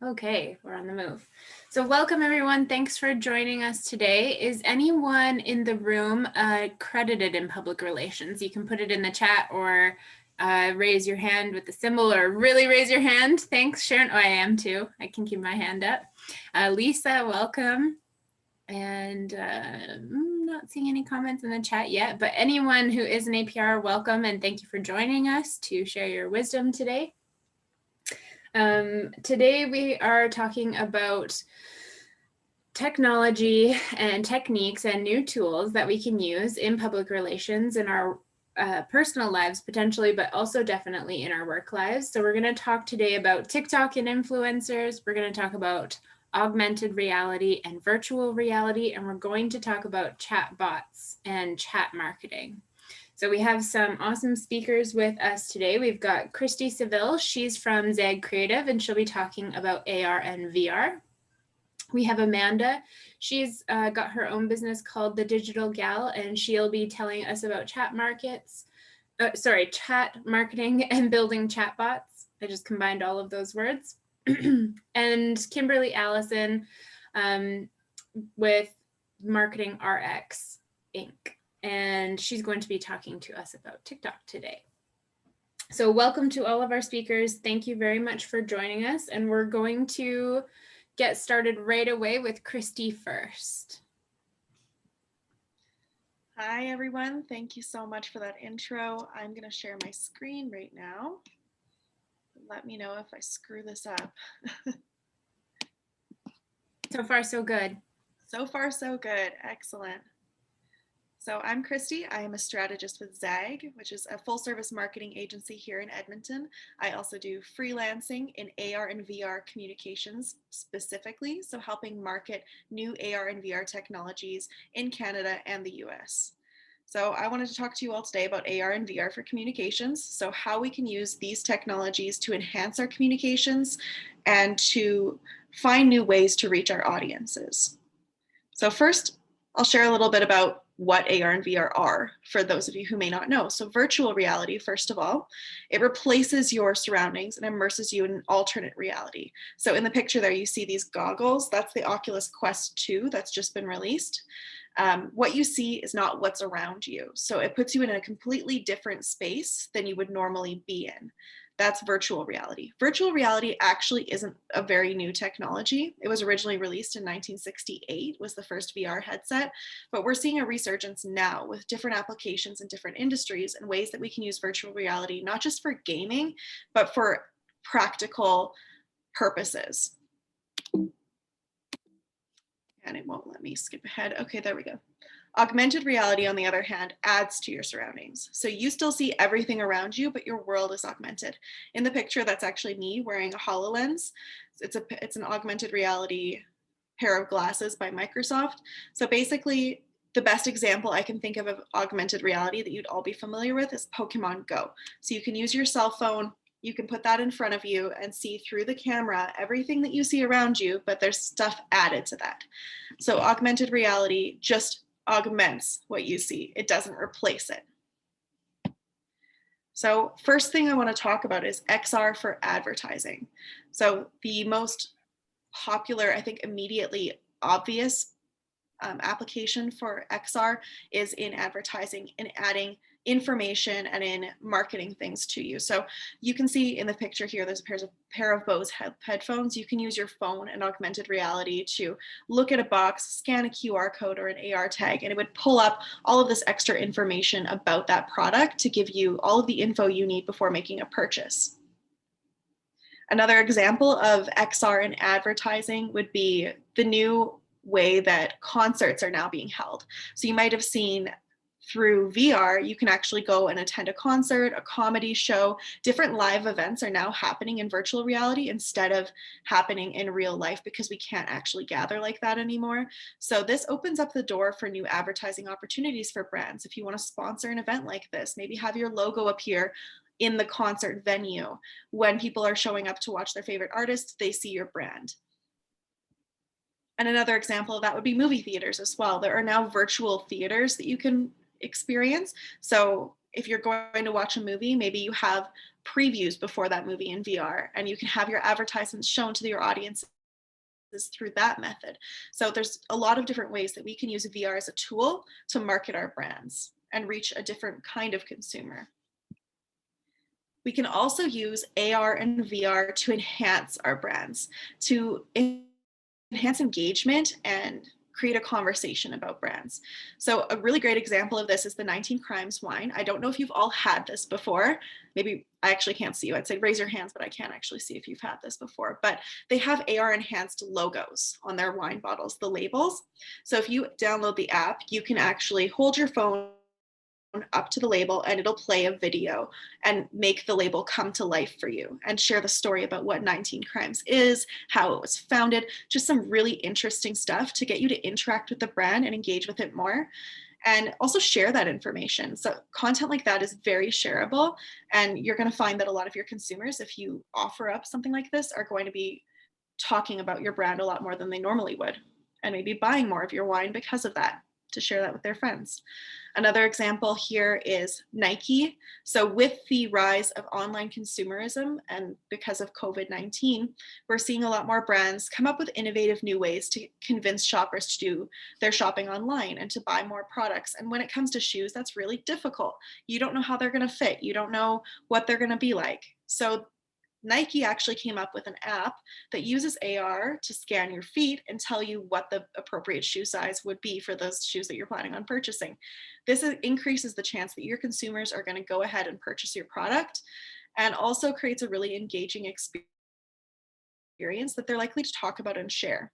Okay, we're on the move. So welcome everyone. Thanks for joining us today. Is anyone in the room accredited in public relations? You can put it in the chat or raise your hand with the symbol or really raise your hand. Thanks, Sharon. Oh, I am too. I can keep my hand up. Lisa, welcome. And I'm not seeing any comments in the chat yet, but anyone who is an APR, welcome and thank you for joining us to share your wisdom today. Today we are talking about technology and techniques and new tools that we can use in public relations in our personal lives potentially, but also definitely in our work lives. So we're going to talk today about TikTok and influencers. We're going to talk about augmented reality and virtual reality, and we're going to talk about chat bots and chat marketing. So we have some awesome speakers with us today. We've got Christy Seville. She's from Zag Creative, and she'll be talking about AR and VR. We have Amanda. She's got her own business called The Digital Gal, and she'll be telling us about chat marketing and building chatbots. I just combined all of those words. And Kimberly Allison with Marketing RX Inc. And she's going to be talking to us about TikTok today. So welcome to all of our speakers. Thank you very much for joining us. And we're going to get started right away with Christy first. Hi, everyone. Thank you so much for that intro. I'm going to share my screen right now. Let me know if I screw this up. So far, so good. So far, so good. Excellent. So I'm Christy. I am a strategist with Zag, which is a full-service marketing agency here in Edmonton. I also do freelancing in AR and VR communications specifically, so helping market new AR and VR technologies in Canada and the US. So I wanted to talk to you all today about AR and VR for communications, so how we can use these technologies to enhance our communications and to find new ways to reach our audiences. So first, I'll share a little bit about what AR and VR are for those of you who may not know. So virtual reality, first of all, it replaces your surroundings and immerses you in an alternate reality. So in the picture there, you see these goggles. That's the Oculus Quest 2 that's just been released. What you see is not what's around you. So it puts you in a completely different space than you would normally be in. That's virtual reality. Virtual reality actually isn't a very new technology. It was originally released in 1968, was the first VR headset, but we're seeing a resurgence now with different applications in different industries and ways that we can use virtual reality, not just for gaming, but for practical purposes. And it won't let me skip ahead. Okay, there we go. Augmented reality, on the other hand, adds to your surroundings. So you still see everything around you, but your world is augmented. In the picture, that's actually me wearing a HoloLens. It's an augmented reality pair of glasses by Microsoft. So basically, the best example I can think of augmented reality that you'd all be familiar with is Pokemon Go. So you can use your cell phone, you can put that in front of you and see through the camera everything that you see around you, but there's stuff added to that. So augmented reality just augments what you see. It doesn't replace it. So first thing I want to talk about is XR for advertising. So the most popular, I think immediately obvious application for XR is in advertising and adding information and in marketing things to you. So you can see in the picture here, there's a pair of Bose headphones. You can use your phone and augmented reality to look at a box, scan a QR code or an AR tag, and it would pull up all of this extra information about that product to give you all of the info you need before making a purchase. Another example of XR in advertising would be the new way that concerts are now being held. So you might have seen through VR, you can actually go and attend a concert, a comedy show. Different live events are now happening in virtual reality instead of happening in real life because we can't actually gather like that anymore. So this opens up the door for new advertising opportunities for brands. If you want to sponsor an event like this, maybe have your logo appear in the concert venue. When people are showing up to watch their favorite artist, they see your brand. And another example of that would be movie theaters as well. There are now virtual theaters that you can experience. So if you're going to watch a movie, maybe you have previews before that movie in VR, and you can have your advertisements shown to your audience through that method. So there's a lot of different ways that we can use VR as a tool to market our brands and reach a different kind of consumer. We can also use AR and VR to enhance our brands, to enhance engagement and create a conversation about brands. So a really great example of this is the 19 Crimes wine. I don't know if you've all had this before. Maybe I actually can't see you. I'd say raise your hands, but I can't actually see if you've had this before. But they have AR enhanced logos on their wine bottles, the labels. So if you download the app, you can actually hold your phone up to the label and it'll play a video and make the label come to life for you and share the story about what 19 Crimes is, how it was founded, just some really interesting stuff to get you to interact with the brand and engage with it more, and also share that information. So content like that is very shareable, and you're going to find that a lot of your consumers, if you offer up something like this, are going to be talking about your brand a lot more than they normally would, and maybe buying more of your wine because of that, to share that with their friends. Another example here is Nike. So with the rise of online consumerism and because of COVID-19, we're seeing a lot more brands come up with innovative new ways to convince shoppers to do their shopping online and to buy more products. And when it comes to shoes, that's really difficult. You don't know how they're going to fit. You don't know what they're going to be like. So Nike actually came up with an app that uses AR to scan your feet and tell you what the appropriate shoe size would be for those shoes that you're planning on purchasing. This increases the chance that your consumers are going to go ahead and purchase your product, and also creates a really engaging experience that they're likely to talk about and share.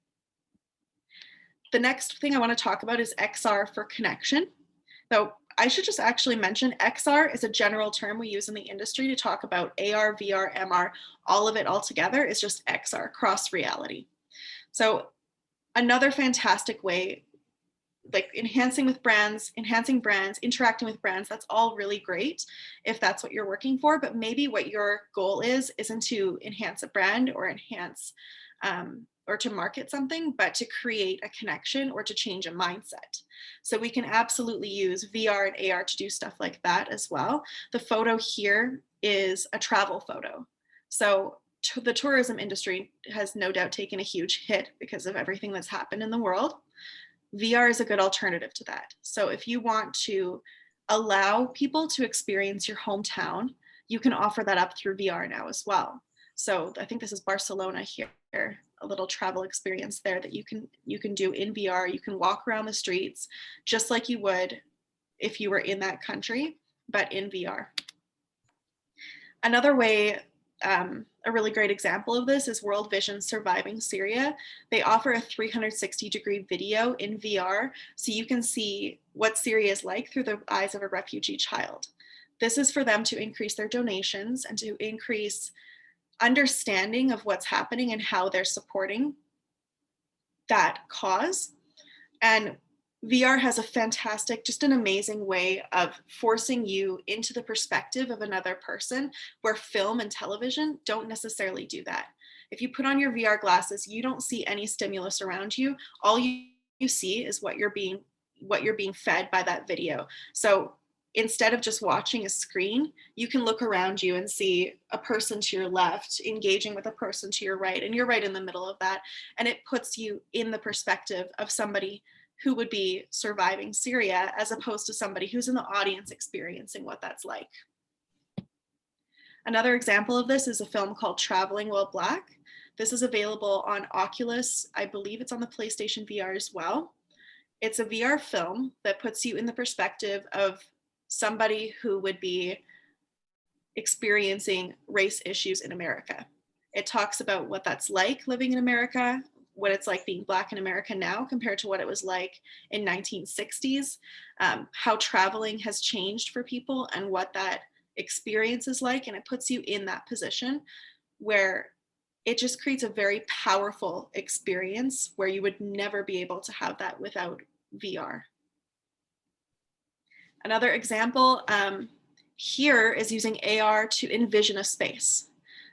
The next thing I want to talk about is XR for connection. So I should just actually mention XR is a general term we use in the industry to talk about AR, VR, MR, all of it all together is just XR, cross reality. So another fantastic way, like enhancing brands, interacting with brands, that's all really great if that's what you're working for, but maybe what your goal isn't to enhance a brand or enhance or to market something, but to create a connection or to change a mindset. So we can absolutely use VR and AR to do stuff like that as well. The photo here is a travel photo. So the tourism industry has no doubt taken a huge hit because of everything that's happened in the world. VR is a good alternative to that. So if you want to allow people to experience your hometown, you can offer that up through VR now as well. So I think this is Barcelona here, a little travel experience there that you can do in VR. You can walk around the streets just like you would if you were in that country, but in VR. Another way, a really great example of this is World Vision's Surviving Syria. They offer a 360-degree video in VR, so you can see what Syria is like through the eyes of a refugee child. This is for them to increase their donations and to increase understanding of what's happening and how they're supporting that cause. And VR has a fantastic, just an amazing way of forcing you into the perspective of another person, where film and television don't necessarily do that. If you put on your VR glasses, you don't see any stimulus around you. All you see is what you're being fed by that video. So instead of just watching a screen, you can look around you and see a person to your left engaging with a person to your right, and you're right in the middle of that. And it puts you in the perspective of somebody who would be surviving Syria, as opposed to somebody who's in the audience experiencing what that's like. Another example of this is a film called Traveling While Black. This is available on Oculus. I believe it's on the PlayStation VR as well. It's a VR film that puts you in the perspective of somebody who would be experiencing race issues in America. It talks about what that's like living in America, what it's like being Black in America now compared to what it was like in 1960s, how traveling has changed for people and what that experience is like. And it puts you in that position where it just creates a very powerful experience where you would never be able to have that without VR. Another example here is using AR to envision a space.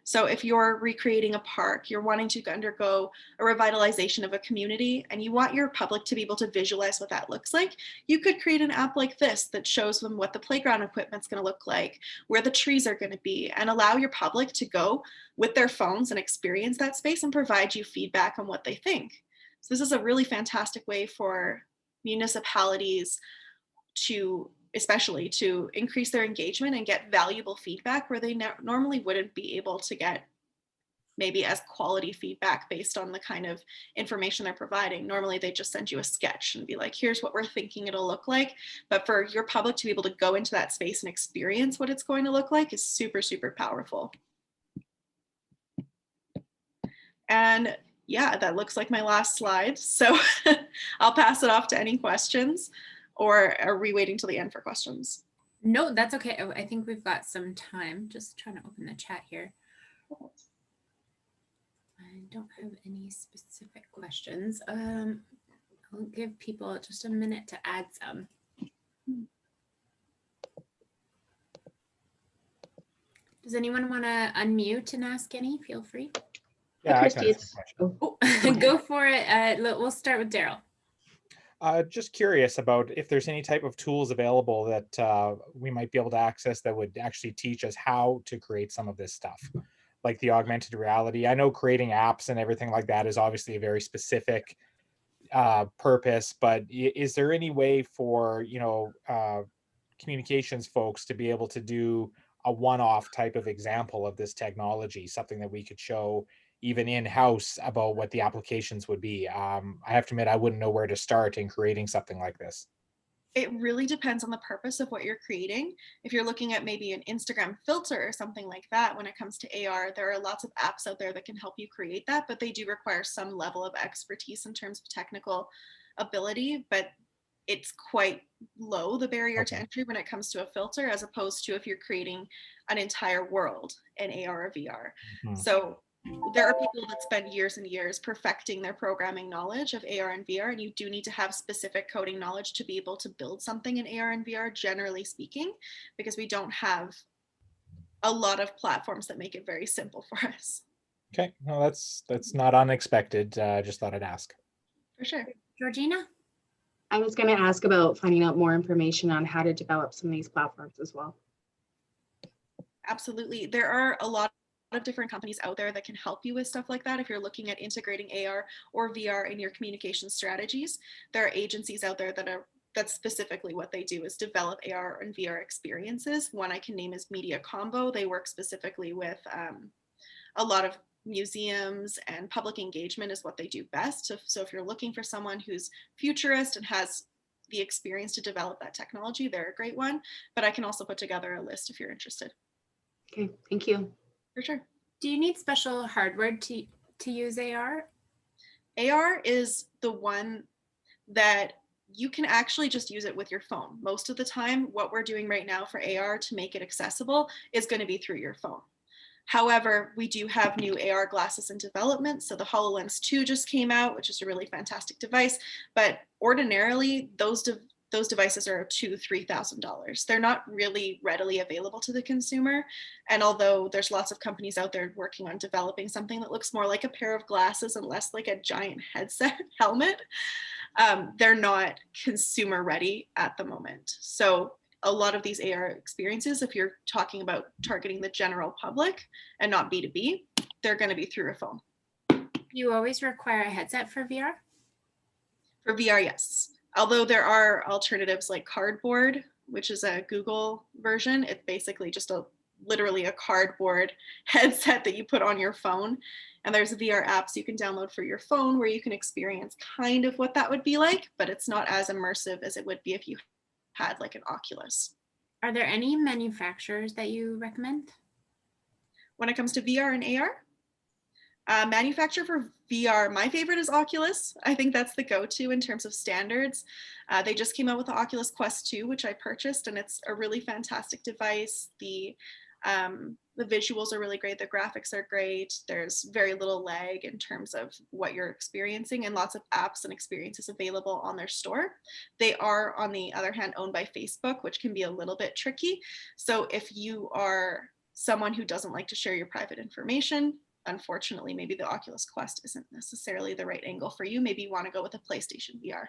So if you're recreating a park, you're wanting to undergo a revitalization of a community, and you want your public to be able to visualize what that looks like, you could create an app like this that shows them what the playground equipment's going to look like, where the trees are going to be, and allow your public to go with their phones and experience that space and provide you feedback on what they think. So this is a really fantastic way for municipalities to, especially to increase their engagement and get valuable feedback where they normally wouldn't be able to get maybe as quality feedback based on the kind of information they're providing. Normally they just send you a sketch and be like, here's what we're thinking it'll look like. But for your public to be able to go into that space and experience what it's going to look like is super, super powerful. And yeah, that looks like my last slide. So I'll pass it off to any questions, or are we waiting till the end for questions? No, that's okay. Oh, I think we've got some time. Just trying to open the chat here. I don't have any specific questions. I'll give people just a minute to add some. Does anyone want to unmute and ask any? Feel free. Yeah, Christy, it's Oh, go for it. We'll start with Daryl. just curious about if there's any type of tools available that we might be able to access that would actually teach us how to create some of this stuff, like the augmented reality. I know creating apps and everything like that is obviously a very specific purpose, but is there any way for, communications folks to be able to do a one-off type of example of this technology, something that we could show even in-house about what the applications would be? I have to admit, I wouldn't know where to start in creating something like this. It really depends on the purpose of what you're creating. If you're looking at maybe an Instagram filter or something like that, when it comes to AR, there are lots of apps out there that can help you create that, but they do require some level of expertise in terms of technical ability, but it's quite low, the barrier to entry when it comes to a filter, as opposed to if you're creating an entire world in AR or VR. So there are people that spend years and years perfecting their programming knowledge of AR and VR, and you do need to have specific coding knowledge to be able to build something in AR and VR, generally speaking, because we don't have a lot of platforms that make it very simple for us. Okay, no, that's not unexpected. Just thought I'd ask. For sure. Georgina? I was going to ask about finding out more information on how to develop some of these platforms as well. Absolutely. There are a lot of different companies out there that can help you with stuff like that. If you're looking at integrating AR or VR in your communication strategies, there are agencies out there that's specifically what they do is develop AR and VR experiences. One I can name is Media Combo. They work specifically with a lot of museums, and public engagement is what they do best. So if you're looking for someone who's futurist and has the experience to develop that technology, they're a great one. But I can also put together a list if you're interested. Okay, thank you. For sure. Do you need special hardware to use AR? AR is the one that you can actually just use it with your phone. Most of the time, what we're doing right now for AR to make it accessible is going to be through your phone. However, we do have new AR glasses in development. So the HoloLens 2 just came out, which is a really fantastic device. But ordinarily, those devices are $2,000–$3,000. They're not really readily available to the consumer. And although there's lots of companies out there working on developing something that looks more like a pair of glasses and less like a giant headset helmet, they're not consumer ready at the moment. So a lot of these AR experiences, if you're talking about targeting the general public and not B2B, they're going to be through a phone. You always require a headset for VR? For VR, yes. Although there are alternatives like Cardboard, which is a Google version. It's basically just literally a cardboard headset that you put on your phone. And there's VR apps you can download for your phone where you can experience kind of what that would be like, but it's not as immersive as it would be if you had like an Oculus. Are there any manufacturers that you recommend? When it comes to VR and AR, manufacturer for VR, my favorite is Oculus. I think that's the go-to in terms of standards. They just came out with the Oculus Quest 2, which I purchased, and it's a really fantastic device. The visuals are really great. The graphics are great. There's very little lag in terms of what you're experiencing, and lots of apps and experiences available on their store. They are, on the other hand, owned by Facebook, which can be a little bit tricky. So if you are someone who doesn't like to share your private information, unfortunately, maybe the Oculus Quest isn't necessarily the right angle for you. Maybe you want to go with a PlayStation VR.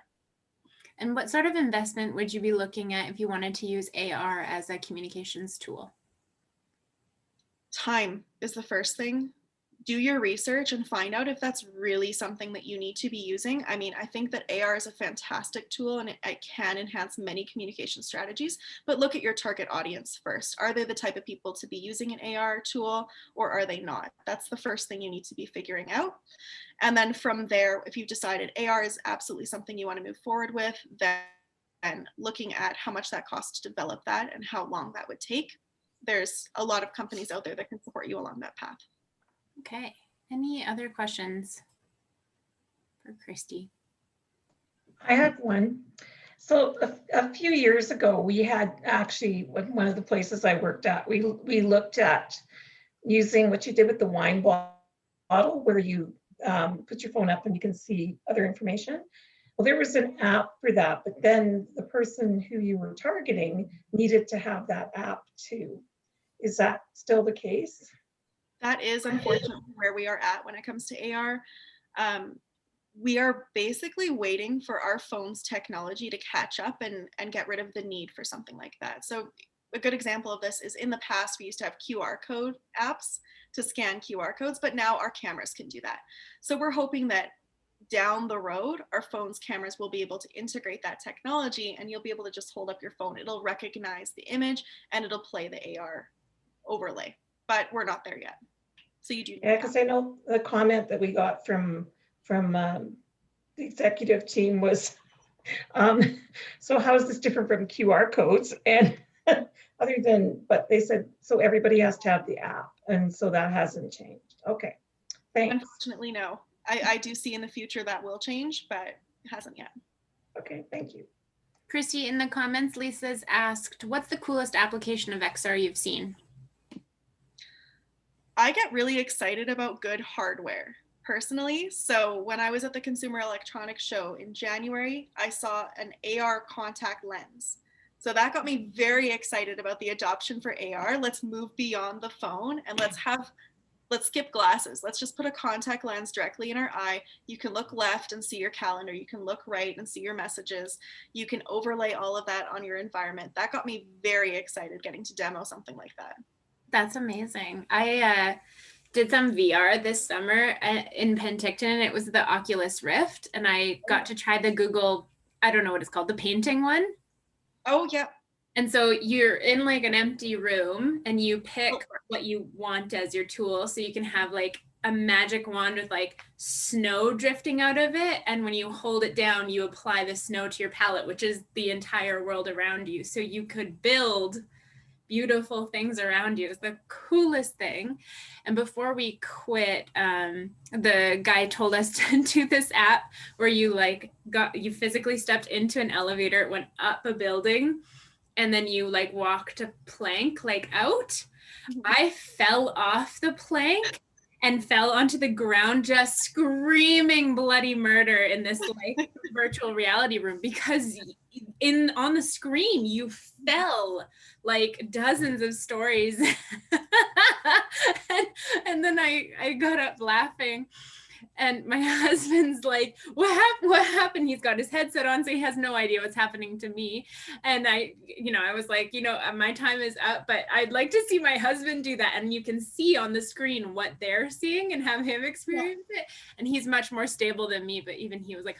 And what sort of investment would you be looking at if you wanted to use AR as a communications tool? Time is the first thing. Do your research and find out if that's really something that you need to be using. I mean, I think that AR is a fantastic tool and it can enhance many communication strategies, but look at your target audience first. Are they the type of people to be using an AR tool, or are they not? That's the first thing you need to be figuring out. And then from there, if you've decided AR is absolutely something you want to move forward with, then looking at how much that costs to develop that and how long that would take. There's a lot of companies out there that can support you along that path. Okay. Any other questions for Christy? I had one. So a few years ago, we had actually, one of the places I worked at, we looked at using what you did with the wine bottle, where you put your phone up and you can see other information. Well, there was an app for that, but then the person who you were targeting needed to have that app too. Is that still the case? That is unfortunately where we are at when it comes to AR. We are basically waiting for our phone's technology to catch up and get rid of the need for something like that. So a good example of this is in the past, we used to have QR code apps to scan QR codes, but now our cameras can do that. So we're hoping that down the road, our phone's cameras will be able to integrate that technology and you'll be able to just hold up your phone. It'll recognize the image and it'll play the AR overlay, but we're not there yet. So you do. Yeah, because I know the comment that we got from the executive team was, so how is this different from QR codes? And other than, but they said, so everybody has to have the app. And so that hasn't changed. Okay, thanks. Unfortunately, no. I do see in the future that will change, but it hasn't yet. Okay, thank you. Christy, in the comments, Lisa's asked, what's the coolest application of XR you've seen? I get really excited about good hardware personally. So when I was at the Consumer Electronics Show in January, I saw an AR contact lens. So that got me very excited about the adoption for AR. Let's move beyond the phone and let's skip glasses. Let's just put a contact lens directly in our eye. You can look left and see your calendar. You can look right and see your messages. You can overlay all of that on your environment. That got me very excited getting to demo something like that. That's amazing. I did some VR this summer in Penticton. It was the Oculus Rift, and I got to try the Google, I don't know what it's called, the painting one. Oh, yeah. And so you're in like an empty room and you pick what you want as your tool. So you can have like a magic wand with like snow drifting out of it. And when you hold it down, you apply the snow to your palette, which is the entire world around you. So you could build beautiful things around you. It's the coolest thing. And before we quit, the guy told us to do this app where you you physically stepped into an elevator, it went up a building, and then you like walked a plank like out. I fell off the plank and fell onto the ground just screaming bloody murder in this like virtual reality room, because on the screen you fell like dozens of stories. and then I got up laughing, and my husband's like, what happened? He's got his headset on, so he has no idea what's happening to me. And I was like, my time is up, but I'd like to see my husband do that. And you can see on the screen what they're seeing and have him experience it. And he's much more stable than me, but even he was like,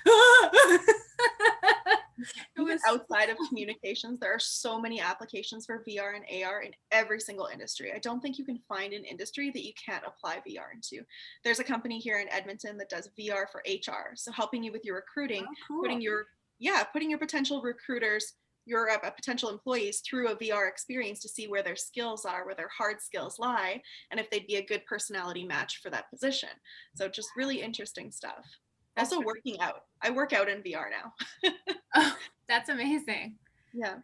It was outside of communications. There are so many applications for VR and AR in every single industry. I don't think you can find an industry that you can't apply VR into. There's a company here in Edmonton that does VR for HR. So helping you with your recruiting, putting your potential recruiters, your potential employees through a VR experience to see where their skills are, where their hard skills lie, and if they'd be a good personality match for that position. So just really interesting stuff. That's also working out. I work out in VR now. Oh, that's amazing. Yeah.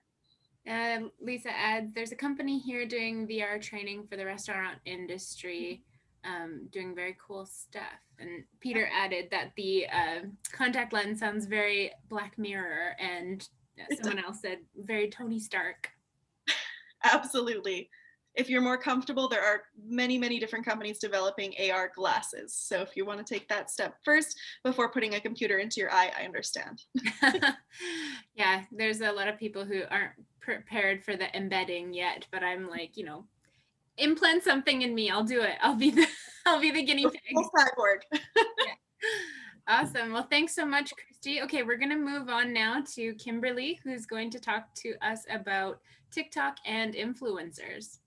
Lisa adds, there's a company here doing VR training for the restaurant industry, doing very cool stuff. And Peter added that the contact lens sounds very Black Mirror, and someone else said very Tony Stark. Absolutely. if you're more comfortable, there are many, many different companies developing AR glasses. So if you want to take that step first before putting a computer into your eye, I understand. Yeah, there's a lot of people who aren't prepared for the embedding yet, but I'm like, implant something in me. I'll do it. I'll be the guinea pig. Full cyborg. Yeah. Awesome. Well, thanks so much, Christy. Okay, we're going to move on now to Kimberly, who's going to talk to us about TikTok and influencers.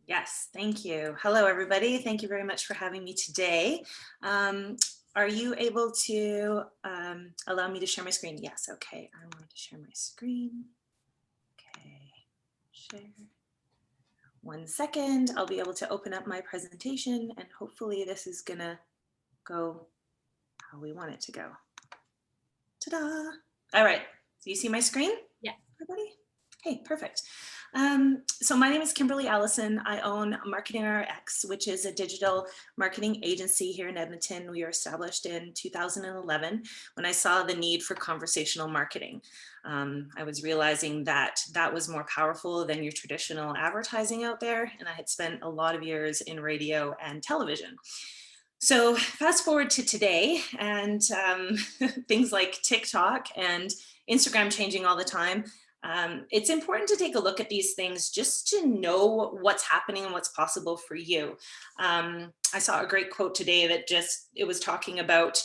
Yes, thank you. Hello, everybody. Thank you very much for having me today. Are you able to allow me to share my screen? Yes, okay. I'm going to share my screen. Okay, share. 1 second. I'll be able to open up my presentation and hopefully this is gonna go how we want it to go. Ta-da! All right, do you see my screen? Yeah. Everybody? Hey, perfect. So my name is Kimberly Allison. I own Marketing RX, which is a digital marketing agency here in Edmonton. We were established in 2011 when I saw the need for conversational marketing. I was realizing that that was more powerful than your traditional advertising out there. And I had spent a lot of years in radio and television. So fast forward to today and things like TikTok and Instagram changing all the time. It's important to take a look at these things just to know what's happening and what's possible for you. I saw a great quote today that it was talking about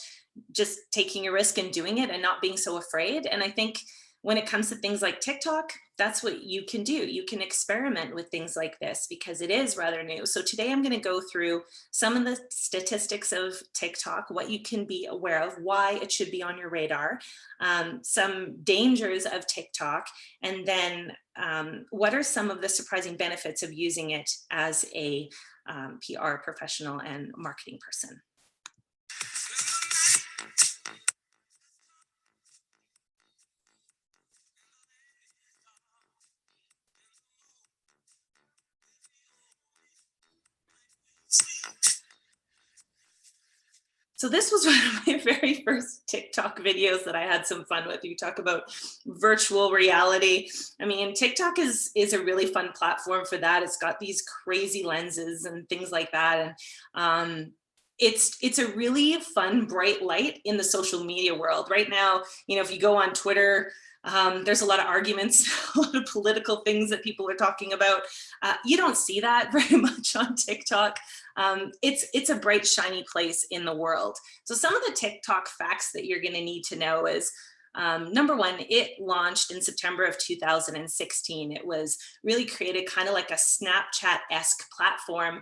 just taking a risk and doing it and not being so afraid. And I think when it comes to things like TikTok, that's what you can do. You can experiment with things like this because it is rather new. So today I'm going to go through some of the statistics of TikTok, what you can be aware of, why it should be on your radar, some dangers of TikTok, and then what are some of the surprising benefits of using it as a PR professional and marketing person. So this was one of my very first TikTok videos that I had some fun with. You talk about virtual reality. I mean, TikTok is a really fun platform for that. It's got these crazy lenses and things like that. And it's a really fun, bright light in the social media world. Right now, if you go on Twitter, there's a lot of arguments, a lot of political things that people are talking about. You don't see that very much on TikTok. It's a bright, shiny place in the world. So some of the TikTok facts that you're going to need to know is, number one, it launched in September of 2016. It was really created kind of like a Snapchat-esque platform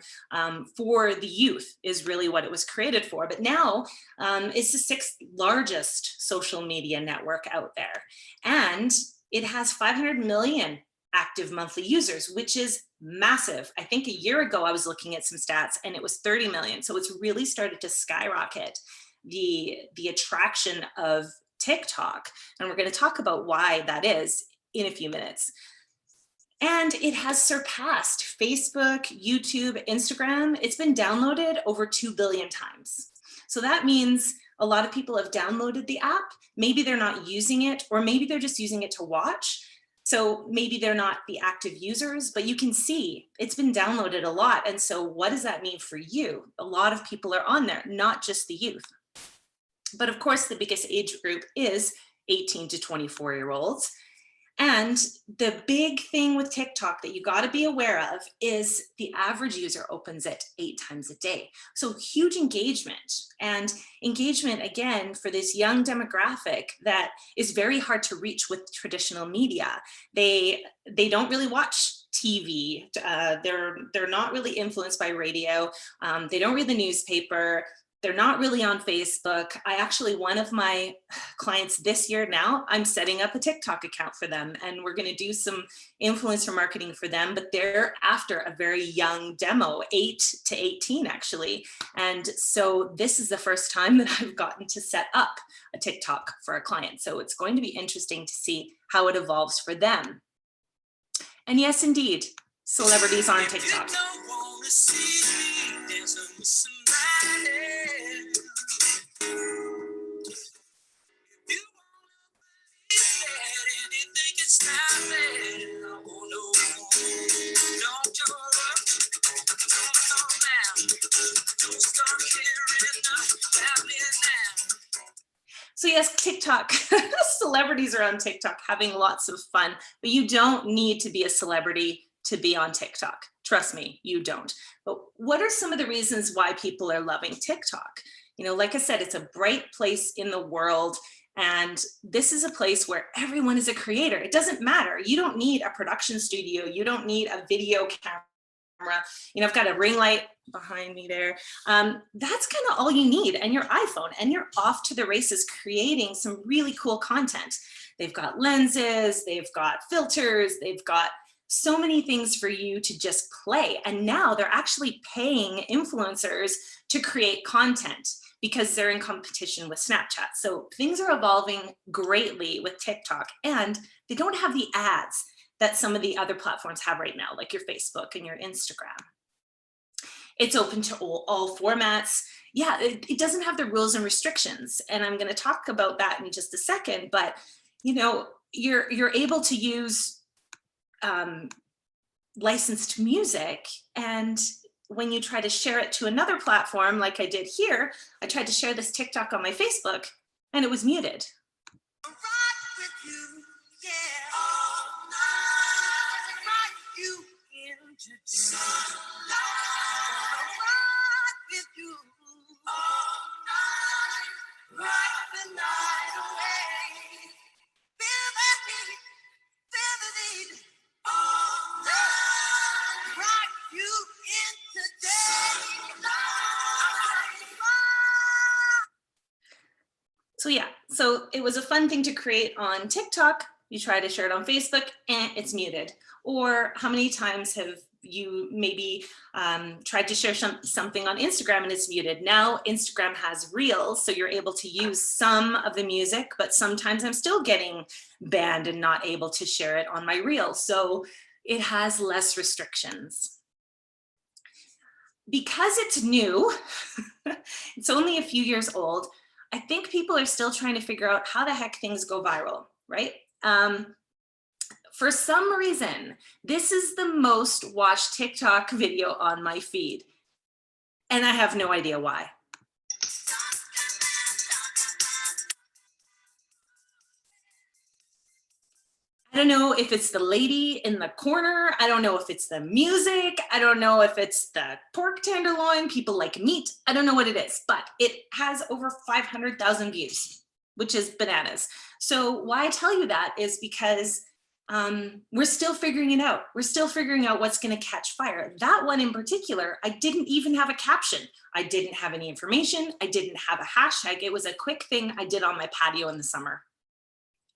for the youth is really what it was created for. But now it's the 6th largest social media network out there. And it has 500 million active monthly users, which is massive. I think a year ago I was looking at some stats and it was 30 million. So it's really started to skyrocket the attraction of TikTok. And we're going to talk about why that is in a few minutes. And it has surpassed Facebook, YouTube, Instagram. It's been downloaded over 2 billion times. So that means a lot of people have downloaded the app. Maybe they're not using it, or maybe they're just using it to watch. So maybe they're not the active users, but you can see it's been downloaded a lot. And so what does that mean for you? A lot of people are on there, not just the youth. But of course, the biggest age group is 18 to 24-year-olds. And the big thing with TikTok that you got to be aware of is the average user opens it 8 times a day. So huge engagement, and engagement again for this young demographic that is very hard to reach with traditional media. They don't really watch TV. They're not really influenced by radio. They don't read the newspaper. They're not really on Facebook. One of my clients this year now, I'm setting up a TikTok account for them, and we're going to do some influencer marketing for them, but they're after a very young demo, 8 to 18 actually. And so this is the first time that I've gotten to set up a TikTok for a client. So it's going to be interesting to see how it evolves for them. And yes, indeed, celebrities on TikTok. So yes, TikTok, celebrities are on TikTok having lots of fun, but you don't need to be a celebrity to be on TikTok. Trust me, you don't. But what are some of the reasons why people are loving TikTok? You know, like I said, it's a bright place in the world. And this is a place where everyone is a creator. It doesn't matter. You don't need a production studio. You don't need a video camera. You know, I've got a ring light behind me there. That's kind of all you need, and your iPhone, and you're off to the races creating some really cool content. They've got lenses, they've got filters, they've got so many things for you to just play. And now they're actually paying influencers to create content because they're in competition with Snapchat. So things are evolving greatly with TikTok, and they don't have the ads that some of the other platforms have right now, like your Facebook and your Instagram. It's open to all formats. Yeah, it doesn't have the rules and restrictions. And I'm going to talk about that in just a second, but you know, you're able to use licensed music, and when you try to share it to another platform, like I did here, I tried to share this TikTok on my Facebook and it was muted. So yeah, so it was a fun thing to create on TikTok. You try to share it on Facebook and it's muted. Or how many times have you maybe tried to share something on Instagram and it's muted? Now Instagram has Reels, so you're able to use some of the music, but sometimes I'm still getting banned and not able to share it on my Reels. So it has less restrictions. Because it's new, it's only a few years old, I think people are still trying to figure out how the heck things go viral, right? For some reason, this is the most watched TikTok video on my feed, and I have no idea why. I don't know if it's the lady in the corner. I don't know if it's the music. I don't know if it's the pork tenderloin. People like meat. I don't know what it is, but it has over 500,000 views, which is bananas. So why I tell you that is because we're still figuring it out. We're still figuring out what's going to catch fire. That one in particular, I didn't even have a caption. I didn't have any information. I didn't have a hashtag. It was a quick thing I did on my patio in the summer.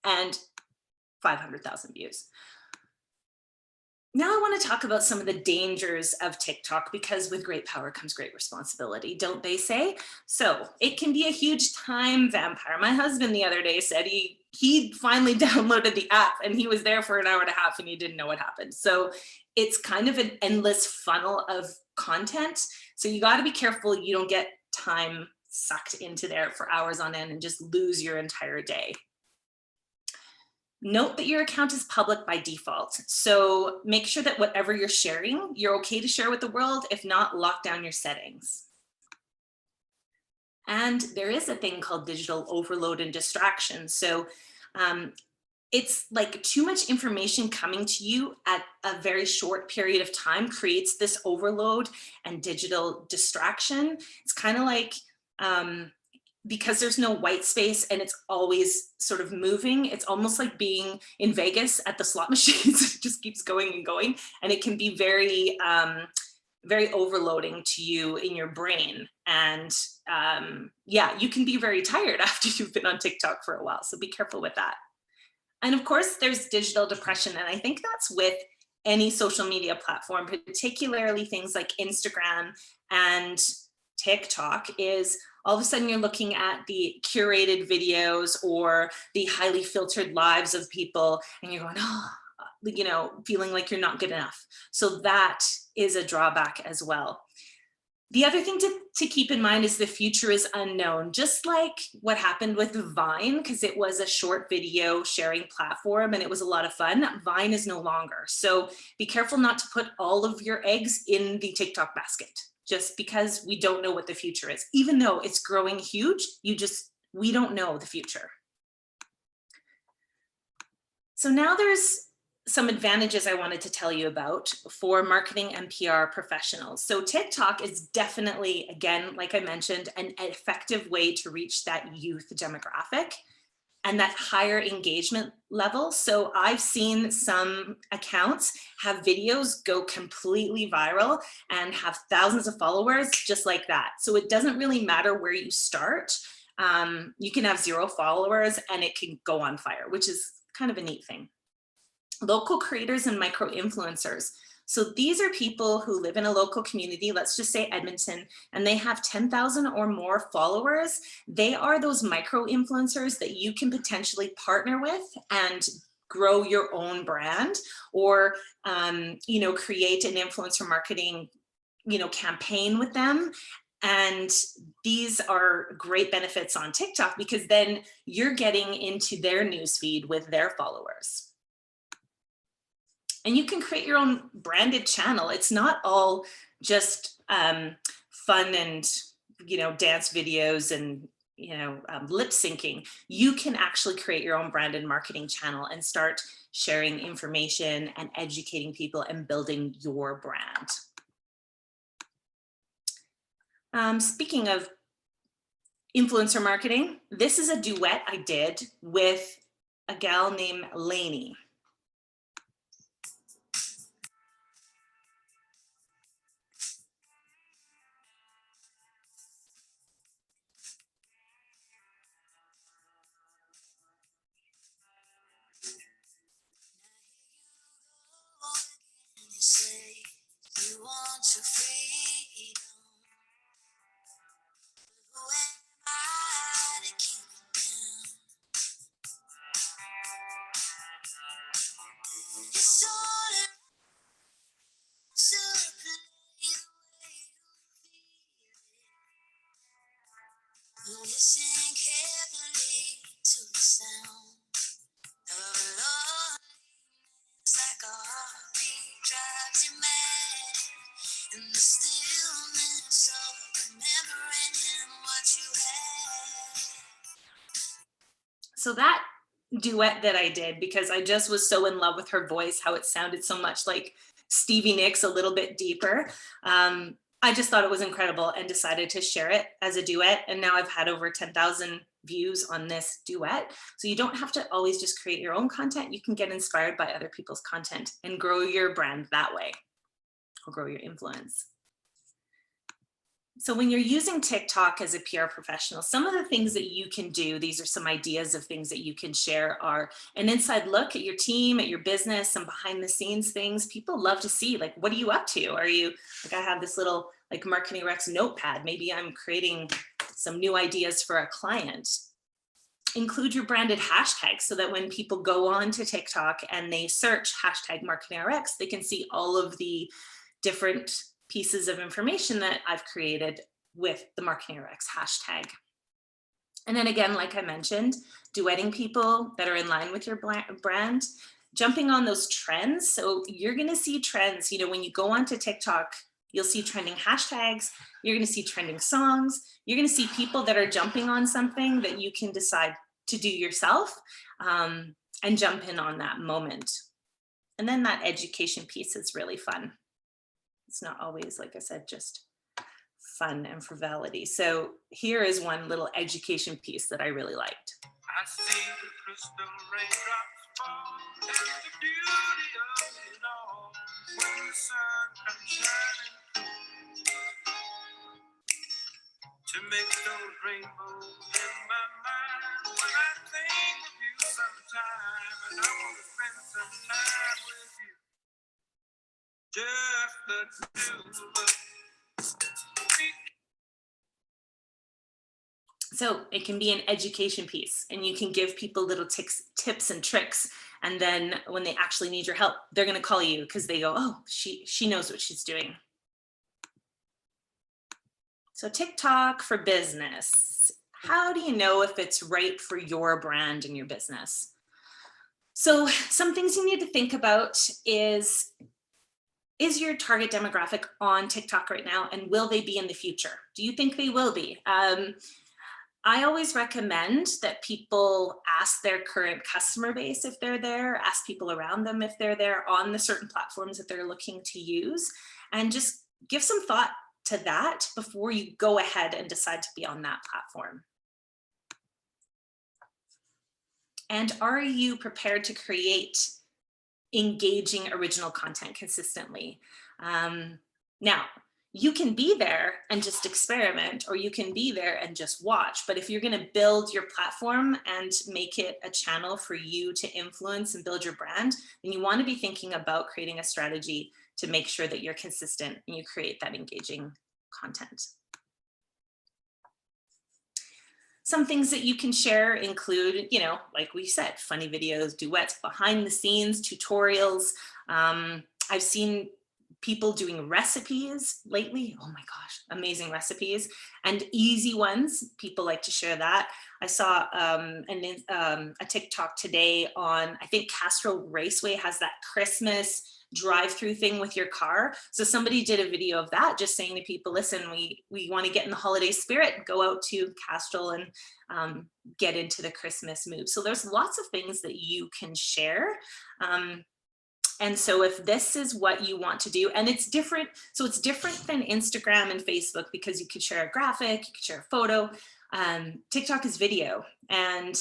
And 500,000 views. Now I want to talk about some of the dangers of TikTok, because with great power comes great responsibility, don't they say? So it can be a huge time vampire. My husband the other day said he finally downloaded the app and he was there for an hour and a half and he didn't know what happened. So it's kind of an endless funnel of content. So you got to be careful you don't get time sucked into there for hours on end and just lose your entire day. Note that your account is public by default. So make sure that whatever you're sharing, you're okay to share with the world. If not, lock down your settings. And there is a thing called digital overload and distraction. So it's like too much information coming to you at a very short period of time creates this overload and digital distraction. It's kind of like, because there's no white space and it's always sort of moving, it's almost like being in Vegas at the slot machines. It just keeps going and going. And it can be very, very overloading to you in your brain. And yeah, you can be very tired after you've been on TikTok for a while. So be careful with that. And of course, there's digital depression. And I think that's with any social media platform, particularly things like Instagram and TikTok, is all of a sudden you're looking at the curated videos or the highly filtered lives of people and you're going, oh, you know, feeling like you're not good enough. So that is a drawback as well. The other thing to keep in mind is the future is unknown, just like what happened with Vine, because it was a short video sharing platform and it was a lot of fun. Vine is no longer. So be careful not to put all of your eggs in the TikTok basket, just because we don't know what the future is. Even though it's growing huge, you just we don't know the future. So now there's some advantages I wanted to tell you about for marketing and PR professionals. So TikTok is definitely, again, like I mentioned, an effective way to reach that youth demographic and that higher engagement level. So I've seen some accounts have videos go completely viral and have thousands of followers just like that. So it doesn't really matter where you start. You can have 0 followers and it can go on fire, which is kind of a neat thing. Local creators and micro influencers. So these are people who live in a local community, let's just say Edmonton, and they have 10,000 or more followers. They are those micro influencers that you can potentially partner with and grow your own brand, or create an influencer marketing campaign with them. And these are great benefits on TikTok because then you're getting into their newsfeed with their followers. And you can create your own branded channel. It's not all just fun and dance videos and lip syncing. You can actually create your own branded marketing channel and start sharing information and educating people and building your brand. Speaking of influencer marketing, this is a duet I did with a gal named Lainey. Listen carefully to the sound of loneliness, like a heartbeat drives you mad, in the stillness of remembering what you had. So that duet that I did, because I just was so in love with her voice, how it sounded so much like Stevie Nicks, a little bit deeper. I just thought it was incredible and decided to share it as a duet. And now I've had over 10,000 views on this duet. So you don't have to always just create your own content. You can get inspired by other people's content and grow your brand that way, or grow your influence. So when you're using TikTok as a PR professional, some of the things that you can do, these are some ideas of things that you can share, are an inside look at your team, at your business, some behind the scenes things. People love to see, like, what are you up to? Are you, like, I have this little like Marketing Rex notepad. Maybe I'm creating some new ideas for a client. Include your branded hashtags so that when people go on to TikTok and they search hashtag Marketing Rx, they can see all of the different pieces of information that I've created with the Marketing Rx hashtag. And then again, like I mentioned, duetting people that are in line with your brand, jumping on those trends. So you're going to see trends, when you go onto TikTok, you'll see trending hashtags, you're going to see trending songs, you're going to see people that are jumping on something that you can decide to do yourself, and jump in on that moment. And then that education piece is really fun. It's not always, like I said, just fun and frivolity. So here is one little education piece that I really liked. I see the crystal raindrops fall, and the beauty of it all, when the sun comes shining to make those rainbows in my mind. When I think of you sometime, and I want to spend some time with you, just the two of us. So it can be an education piece, and you can give people little tips and tricks. And then when they actually need your help, they're going to call you because they go, oh, she knows what she's doing. So TikTok for business. How do you know if it's right for your brand and your business? So some things you need to think about is your target demographic on TikTok right now, and will they be in the future? Do you think they will be? I always recommend that people ask their current customer base if they're there, ask people around them if they're there on the certain platforms that they're looking to use, and just give some thought to that before you go ahead and decide to be on that platform. And are you prepared to create engaging original content consistently? Now, you can be there and just experiment, or you can be there and just watch. But if you're going to build your platform and make it a channel for you to influence and build your brand, then you want to be thinking about creating a strategy to make sure that you're consistent and you create that engaging content. Some things that you can share include, you know, like we said, funny videos, duets, behind the scenes, tutorials. I've seen people doing recipes lately. Oh my gosh, amazing recipes and easy ones. People like to share that. I saw a TikTok today on, I think Castrol Raceway has that Christmas drive-through thing with your car. So somebody did a video of that, just saying to people, listen, we want to get in the holiday spirit, go out to Castrol and get into the Christmas mood. So there's lots of things that you can share. And so if this is what you want to do, and it's different, so it's different than Instagram and Facebook because you could share a graphic, you could share a photo. TikTok is video, and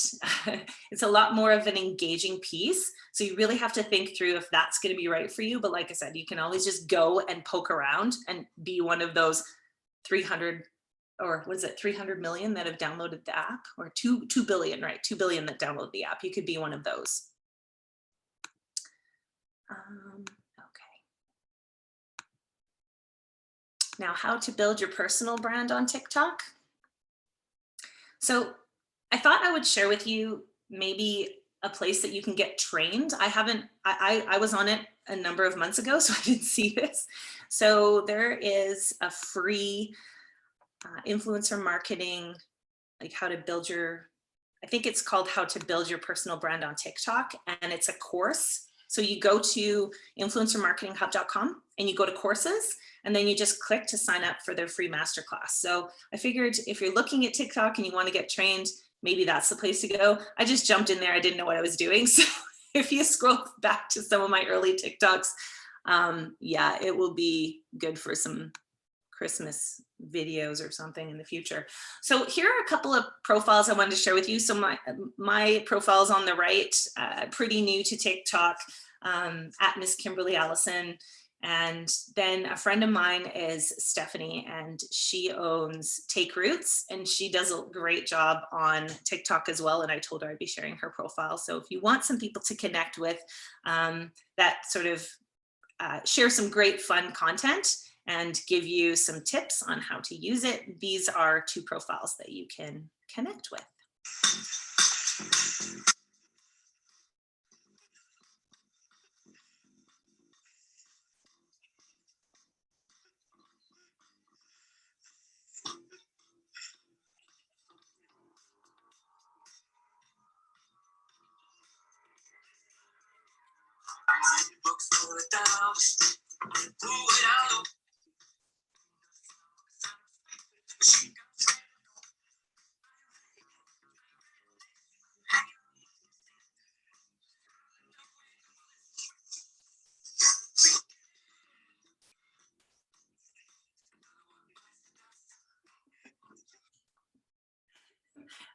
it's a lot more of an engaging piece. So you really have to think through if that's going to be right for you. But like I said, you can always just go and poke around and be one of those 300, or was it 300 million that have downloaded the app, or 2 billion, right? 2 billion that download the app. You could be one of those. Okay. Now, how to build your personal brand on TikTok. So I thought I would share with you maybe a place that you can get trained. I was on it a number of months ago, so I didn't see this. So there is a free influencer marketing, like how to build your, I think it's called How to Build Your Personal Brand on TikTok. And it's a course. So you go to influencermarketinghub.com and you go to courses, and then you just click to sign up for their free masterclass. So I figured if you're looking at TikTok and you want to get trained, maybe that's the place to go. I just jumped in there. I didn't know what I was doing. So if you scroll back to some of my early TikToks, yeah, it will be good for some Christmas videos or something in the future. So here are a couple of profiles I wanted to share with you. So my profile is on the right, pretty new to TikTok, at Miss Kimberly Allison. And then a friend of mine is Stephanie, and she owns Take Roots, and she does a great job on TikTok as well. And I told her I'd be sharing her profile. So if you want some people to connect with that sort of share some great fun content and give you some tips on how to use it, these are two profiles that you can connect with.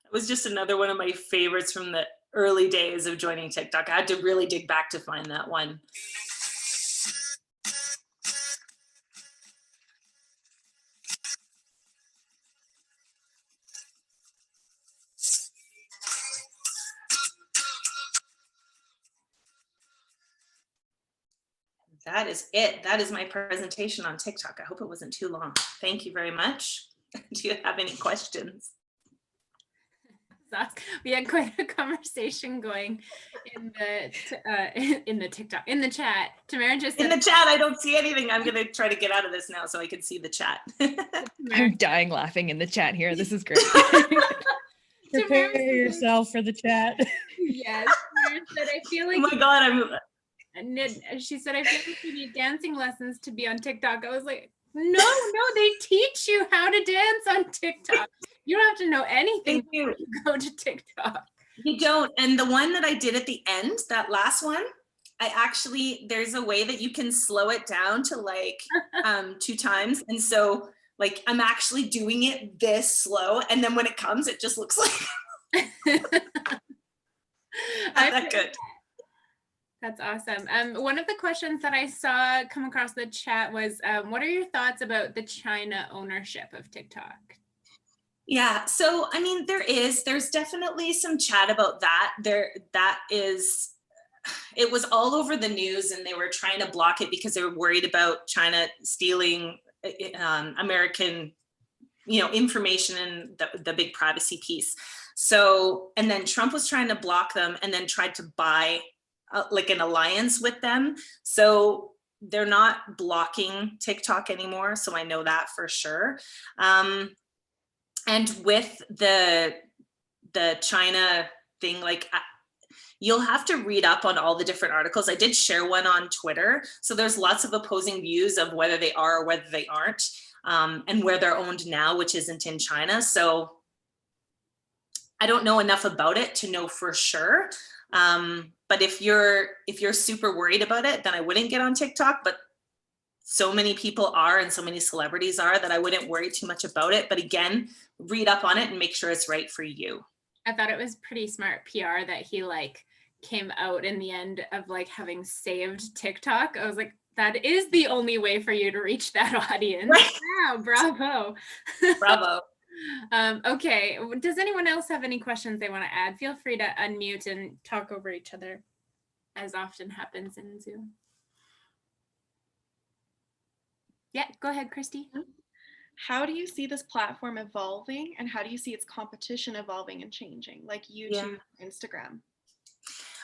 It was just another one of my favorites from the early days of joining TikTok. I had to really dig back to find that one. That is it. That is my presentation on TikTok. I hope it wasn't too long. Thank you very much. Do you have any questions? We had quite a conversation going in the TikTok, in the chat. Tamara just said, in the chat, I don't see anything. I'm going to try to get out of this now so I can see the chat. I'm dying laughing in the chat here. This is great. Prepare yourself for the chat. Yes. Tamara said, I feel like, oh my God, she said, I feel like you need dancing lessons to be on TikTok. I was like, no, they teach you how to dance on TikTok. You don't have to know anything Thank you. before you go to TikTok. You don't. And the one that I did at the end, that last one, there's a way that you can slow it down to like 2 times. And so like, I'm actually doing it this slow. And then when it comes, it just looks like not that good. That's awesome. One of the questions that I saw come across the chat was, what are your thoughts about the China ownership of TikTok? Yeah, so I mean, there's definitely some chat about that. It was all over the news, and they were trying to block it because they were worried about China stealing American, information and the big privacy piece. So, and then Trump was trying to block them, and then tried to buy like an alliance with them. So they're not blocking TikTok anymore. So I know that for sure. And with the China thing, like you'll have to read up on all the different articles. I did share one on Twitter. So there's lots of opposing views of whether they are or whether they aren't, and where they're owned now, which isn't in China. So I don't know enough about it to know for sure. But if you're super worried about it, then I wouldn't get on TikTok. But so many people are, and so many celebrities are, that I wouldn't worry too much about it. But again, read up on it and make sure it's right for you. I thought it was pretty smart PR that he like came out in the end of like having saved TikTok. I was like, that is the only way for you to reach that audience. Right. Wow, bravo. Bravo. Okay, does anyone else have any questions they want to add? Feel free to unmute and talk over each other, as often happens in Zoom. Yeah, go ahead, Christy. How do you see this platform evolving, and how do you see its competition evolving and changing, like YouTube, Instagram?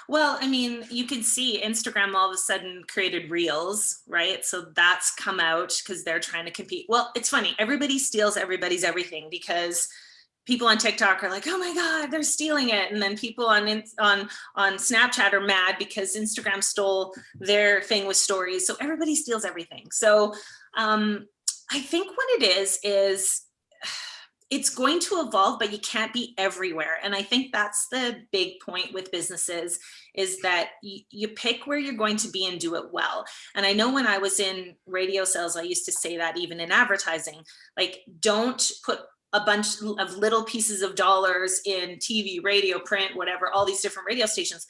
Well, I mean, you can see Instagram all of a sudden created Reels, right? So that's come out because they're trying to compete. Well, it's funny. Everybody steals everybody's everything, because people on TikTok are like, oh my God, they're stealing it. And then people on Snapchat are mad because Instagram stole their thing with stories. So everybody steals everything. So I think what it is it's going to evolve, but you can't be everywhere. And I think that's the big point with businesses, is that you pick where you're going to be and do it well. And I know when I was in radio sales, I used to say that even in advertising, like, don't put a bunch of little pieces of dollars in TV, radio, print, whatever, all these different radio stations.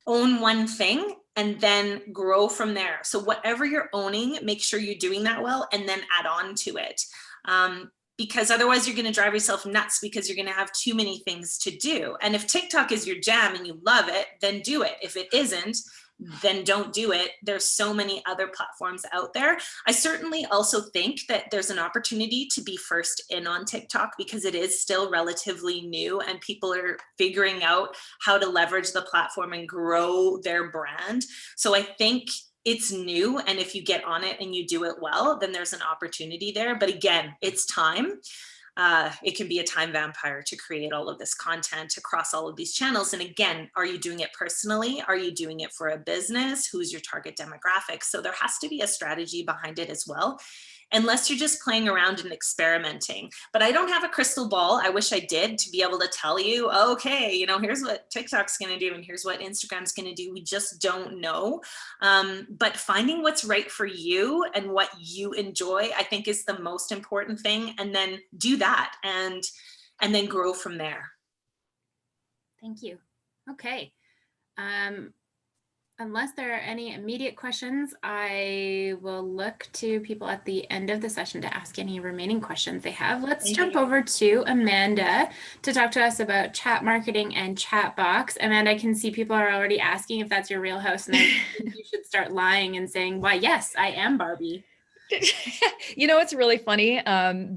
Own one thing and then grow from there. So whatever you're owning, make sure you're doing that well, and then add on to it. Because otherwise you're going to drive yourself nuts, because you're going to have too many things to do. And if TikTok is your jam and you love it, then do it. If it isn't, then don't do it. There's so many other platforms out there. I certainly also think that there's an opportunity to be first in on TikTok, because it is still relatively new and people are figuring out how to leverage the platform and grow their brand. So I think it's new, and if you get on it and you do it well, then there's an opportunity there. But again, it's time. It can be a time vampire to create all of this content across all of these channels. And again, are you doing it personally? Are you doing it for a business? Who's your target demographic? So there has to be a strategy behind it as well, unless you're just playing around and experimenting. But I don't have a crystal ball. I wish I did, to be able to tell you, okay, here's what TikTok's going to do and here's what Instagram's going to do. We just don't know. But finding what's right for you and what you enjoy, I think, is the most important thing. And then do that and then grow from there. Thank you. Okay. Unless there are any immediate questions, I will look to people at the end of the session to ask any remaining questions they have. Let's jump over to Amanda to talk to us about chat marketing and chat box. Amanda, I can see people are already asking if that's your real house, and I think you should start lying and saying, why, yes, I am Barbie. It's really funny.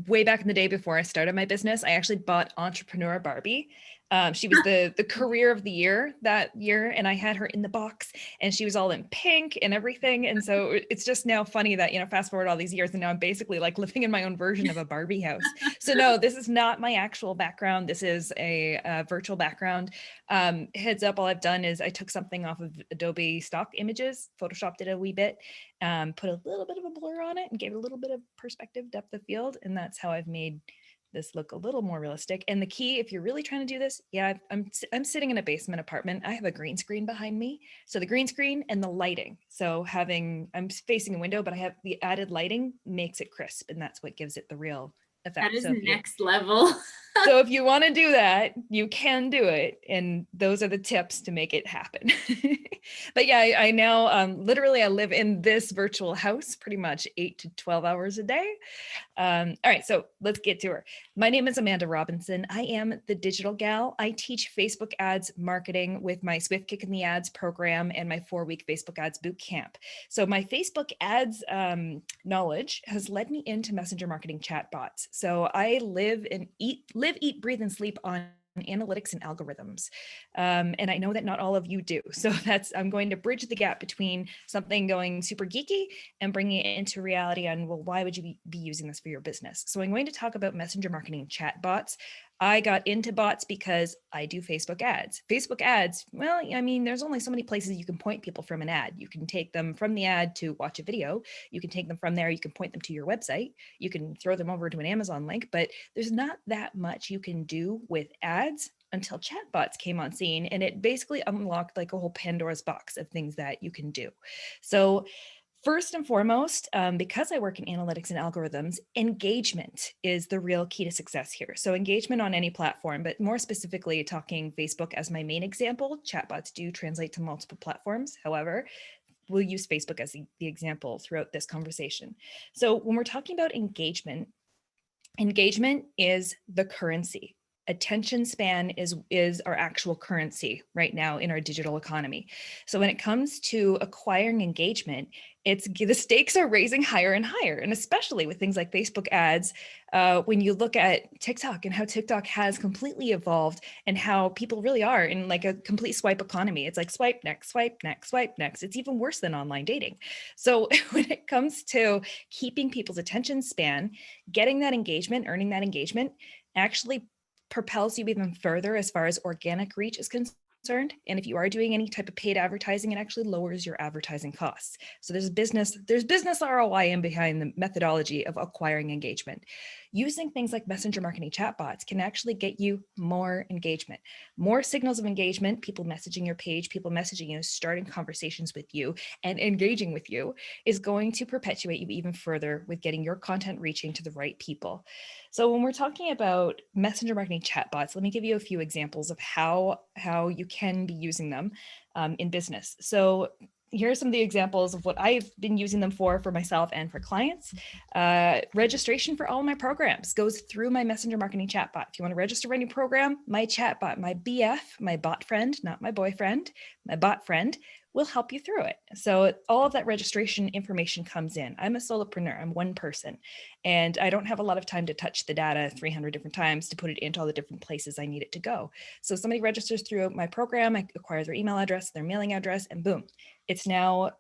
Way back in the day before I started my business, I actually bought Entrepreneur Barbie. She was the career of the year that year, and I had her in the box, and she was all in pink and everything. And so it's just now funny that, fast forward all these years, and now I'm basically like living in my own version of a Barbie house. So no, this is not my actual background. This is a virtual background. Heads up, all I've done is I took something off of Adobe stock images, photoshopped it a wee bit, put a little bit of a blur on it and gave it a little bit of perspective, depth of field. And that's how I've made this look a little more realistic. And the key, if you're really trying to do this, yeah, I'm sitting in a basement apartment. I have a green screen behind me. So the green screen and the lighting. So I'm facing a window, but I have the added lighting makes it crisp, and that's what gives it the real effect. That is So next level. so if you want to do that, you can do it. And those are the tips to make it happen. But yeah, I now literally I live in this virtual house pretty much 8 to 12 hours a day. All right, so let's get to her. My name is Amanda Robinson. I am the digital gal. I teach Facebook ads marketing with my Swift Kick in the Ads program and my 4-week Facebook ads boot camp. So my Facebook ads knowledge has led me into messenger marketing chatbots. So I live, eat, breathe, and sleep on analytics and algorithms. And I know that not all of you do. So I'm going to bridge the gap between something going super geeky and bringing it into reality on, well, why would you be using this for your business? So I'm going to talk about messenger marketing chat bots. I got into bots because I do Facebook ads. Facebook ads, well, I mean, there's only so many places you can point people from an ad. You can take them from the ad to watch a video. You can take them from there. You can point them to your website. You can throw them over to an Amazon link, but there's not that much you can do with ads until chatbots came on scene. And it basically unlocked like a whole Pandora's box of things that you can do. So first and foremost, because I work in analytics and algorithms, engagement is the real key to success here. So engagement on any platform, but more specifically talking Facebook as my main example. Chatbots do translate to multiple platforms. However, we'll use Facebook as the example throughout this conversation. So when we're talking about engagement is the currency. Attention span is our actual currency right now in our digital economy. So when it comes to acquiring engagement, the stakes are raising higher and higher. And especially with things like Facebook ads, when you look at TikTok and how TikTok has completely evolved and how people really are in like a complete swipe economy. It's like swipe next, swipe next, swipe next. It's even worse than online dating. So when it comes to keeping people's attention span, getting that engagement, earning that engagement, actually propels you even further as far as organic reach is concerned. And if you are doing any type of paid advertising, it actually lowers your advertising costs. So there's business ROI in behind the methodology of acquiring engagement. Using things like messenger marketing chatbots can actually get you more engagement, more signals of engagement, people messaging your page, people messaging you, starting conversations with you and engaging with you is going to perpetuate you even further with getting your content reaching to the right people. So when we're talking about messenger marketing chatbots, let me give you a few examples of how you can be using them in business. So here are some of the examples of what I've been using them for myself and for clients. Registration for all my programs goes through my messenger marketing chatbot. If you want to register for any program, my chatbot, my BF, my bot friend, not my boyfriend, my bot friend, will help you through it. So all of that registration information comes in. I'm a solopreneur, I'm one person, and I don't have a lot of time to touch the data 300 different times to put it into all the different places I need it to go. So somebody registers through my program, I acquire their email address, their mailing address, and boom, it's now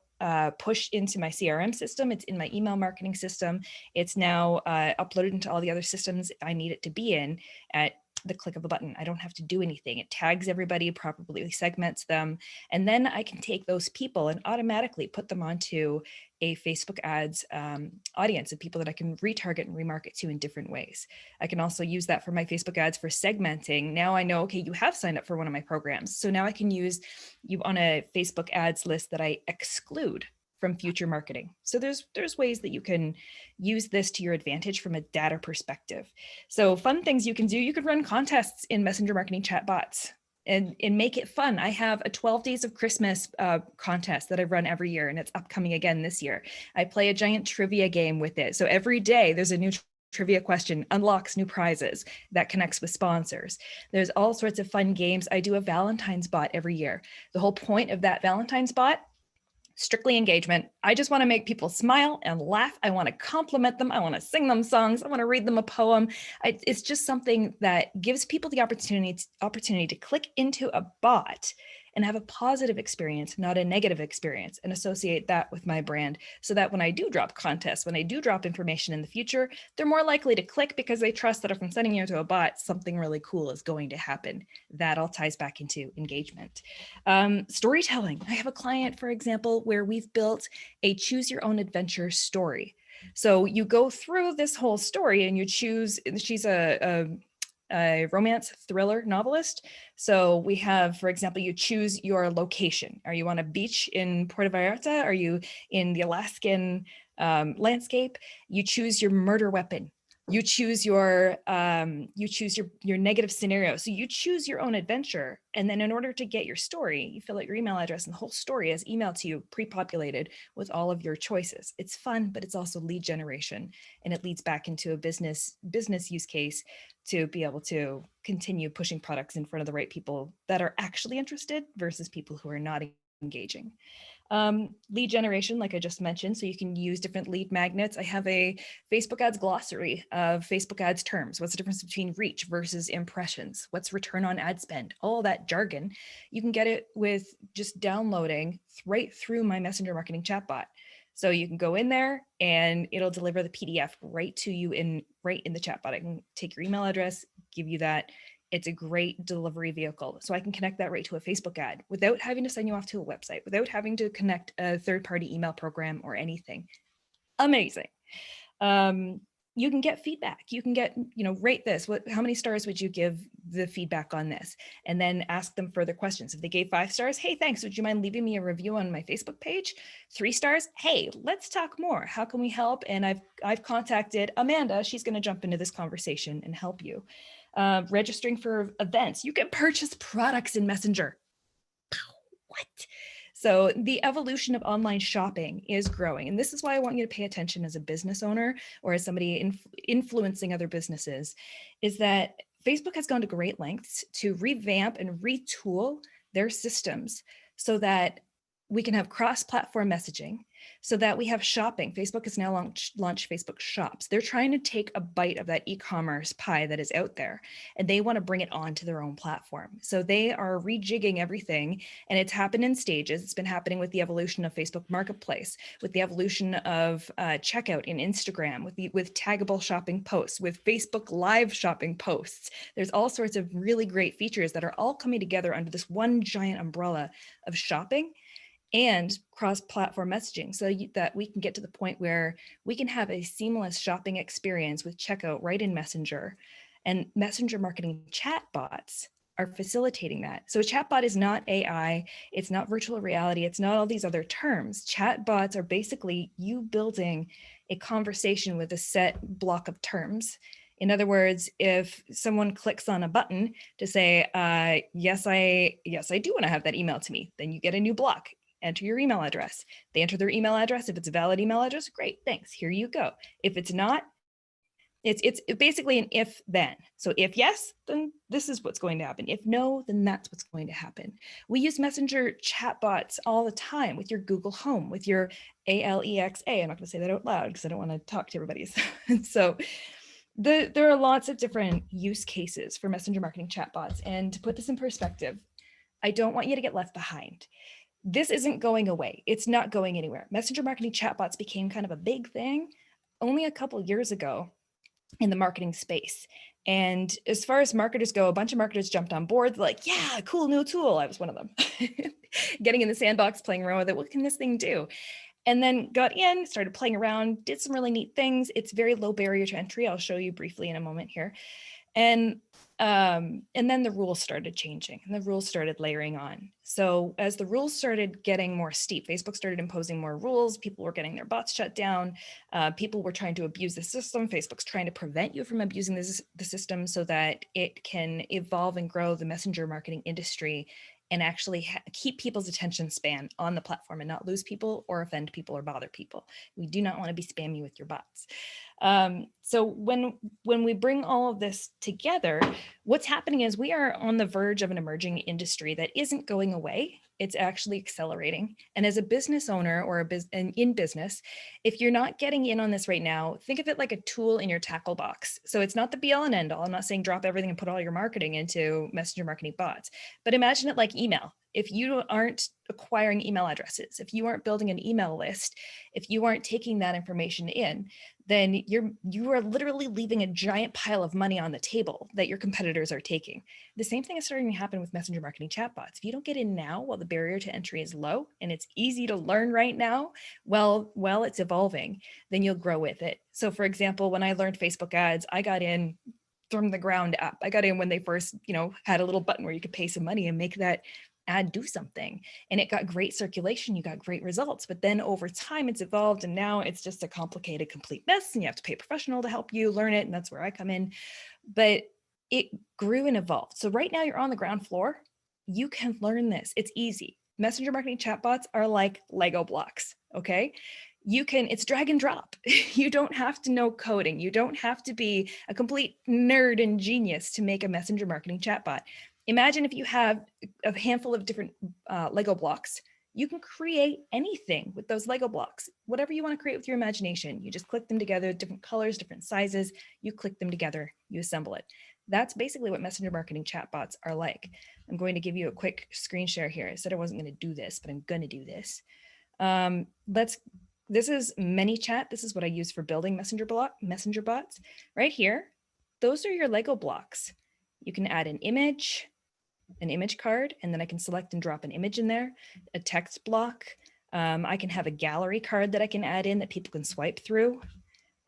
pushed into my CRM system. It's in my email marketing system. It's now uploaded into all the other systems I need it to be in at the click of a button. I don't have to do anything. It tags everybody, properly segments them. And then I can take those people and automatically put them onto a Facebook ads audience of people that I can retarget and remarket to in different ways. I can also use that for my Facebook ads for segmenting. Now I know, okay, you have signed up for one of my programs. So now I can use you on a Facebook ads list that I exclude from future marketing. So there's ways that you can use this to your advantage from a data perspective. So fun things you can do, you could run contests in messenger marketing chatbots and make it fun. I have a 12 days of Christmas contest that I run every year, and it's upcoming again this year. I play a giant trivia game with it. So every day there's a new trivia question, unlocks new prizes that connects with sponsors. There's all sorts of fun games. I do a Valentine's bot every year. The whole point of that Valentine's bot, strictly engagement. I just want to make people smile and laugh. I want to compliment them. I want to sing them songs. I want to read them a poem. It's just something that gives people the opportunity to click into a bot and have a positive experience, not a negative experience, and associate that with my brand so that when I do drop contests, when I do drop information in the future, they're more likely to click because they trust that if I'm sending you to a bot, something really cool is going to happen. That all ties back into engagement. Storytelling. I have a client, for example, where we've built a choose your own adventure story. So you go through this whole story and you choose, she's a romance thriller novelist. So we have, for example, you choose your location. Are you on a beach in Puerto Vallarta? Are you in the Alaskan landscape? You choose your murder weapon. You choose your negative scenario. So you choose your own adventure. And then in order to get your story, you fill out your email address, and the whole story is emailed to you pre-populated with all of your choices. It's fun, but it's also lead generation. And it leads back into a business use case to be able to continue pushing products in front of the right people that are actually interested versus people who are not engaging. Lead generation, like I just mentioned, so you can use different lead magnets. I have a Facebook ads glossary of Facebook ads terms. What's the difference between reach versus impressions? What's return on ad spend? All that jargon. You can get it with just downloading right through my messenger marketing chatbot. So you can go in there and it'll deliver the PDF right to you right in the chatbot. I can take your email address, give you that. It's a great delivery vehicle. So I can connect that right to a Facebook ad without having to send you off to a website, without having to connect a third-party email program or anything. Amazing. You can get feedback. You can get, rate this. How many stars would you give the feedback on this? And then ask them further questions. If they gave 5 stars, hey, thanks. Would you mind leaving me a review on my Facebook page? 3 stars, hey, let's talk more. How can we help? And I've contacted Amanda. She's going to jump into this conversation and help you. Registering for events. You can purchase products in Messenger. What? So the evolution of online shopping is growing. And this is why I want you to pay attention as a business owner or as somebody influencing other businesses, is that Facebook has gone to great lengths to revamp and retool their systems so that we can have cross-platform messaging, so that we have shopping. Facebook has now launched Facebook Shops. They're trying to take a bite of that e-commerce pie that is out there, and they want to bring it onto their own platform. So they are rejigging everything, and it's happened in stages. It's been happening with the evolution of Facebook Marketplace, with the evolution of checkout in Instagram, with taggable shopping posts, with Facebook Live shopping posts. There's all sorts of really great features that are all coming together under this one giant umbrella of shopping and cross-platform messaging, so that we can get to the point where we can have a seamless shopping experience with checkout right in Messenger. And messenger marketing chatbots are facilitating that. So a chatbot is not AI, it's not virtual reality, it's not all these other terms. Chatbots are basically you building a conversation with a set block of terms. In other words, if someone clicks on a button to say, yes, I do want to have that email to me, then you get a new block. Enter your email address. They enter their email address. If it's a valid email address, great, thanks, here you go. If it's not, it's basically an if then. So if yes, then this is what's going to happen. If no, then that's what's going to happen. We use messenger chatbots all the time with your Google Home, with your Alexa. I'm not going to say that out loud because I don't want to talk to everybody. So there are lots of different use cases for messenger marketing chatbots. And to put this in perspective, I don't want you to get left behind. This isn't going away. It's not going anywhere. Messenger marketing chatbots became kind of a big thing only a couple years ago in the marketing space. And as far as marketers go, a bunch of marketers jumped on board. They're like, yeah, cool new tool. I was one of them. Getting in the sandbox, playing around with it. What can this thing do? And then got in, started playing around, did some really neat things. It's very low barrier to entry. I'll show you briefly in a moment here. And then the rules started changing and the rules started layering on. So as the rules started getting more steep, Facebook started imposing more rules. People were getting their bots shut down. People were trying to abuse the system. Facebook's trying to prevent you from abusing the system so that it can evolve and grow the messenger marketing industry and actually keep people's attention span on the platform and not lose people or offend people or bother people. We do not want to be spammy with your bots. So when we bring all of this together, what's happening is we are on the verge of an emerging industry that isn't going away. It's actually accelerating. And as a business owner or in business, if you're not getting in on this right now, think of it like a tool in your tackle box. So it's not the be all and end all. I'm not saying drop everything and put all your marketing into messenger marketing bots, but imagine it like email. If you aren't acquiring email addresses, if you aren't building an email list, if you aren't taking that information in, then you are literally leaving a giant pile of money on the table that your competitors are taking. The same thing is starting to happen with messenger marketing chatbots. If you don't get in now while the barrier to entry is low and it's easy to learn right now, while it's evolving, then you'll grow with it. So for example, when I learned Facebook ads, I got in from the ground up. I got in when they first, had a little button where you could pay some money and make that ad do something, and it got great circulation. You got great results, but then over time it's evolved, and now it's just a complicated, complete mess, and you have to pay a professional to help you learn it, and that's where I come in. But it grew and evolved. So right now you're on the ground floor. You can learn this. It's easy. Messenger marketing chatbots are like Lego blocks. Okay. It's drag and drop. You don't have to know coding. You don't have to be a complete nerd and genius to make a messenger marketing chatbot. Imagine if you have a handful of different Lego blocks. You can create anything with those Lego blocks, whatever you want to create with your imagination. You just click them together, different colors, different sizes. You click them together, you assemble it. That's basically what messenger marketing chatbots are like. I'm going to give you a quick screen share here. I said I wasn't going to do this, but I'm going to do this. This is ManyChat. This is what I use for building messenger bots. Right here, those are your Lego blocks. You can add an image card, and then I can select and drop an image in there, a text block. I can have a gallery card that I can add in that people can swipe through.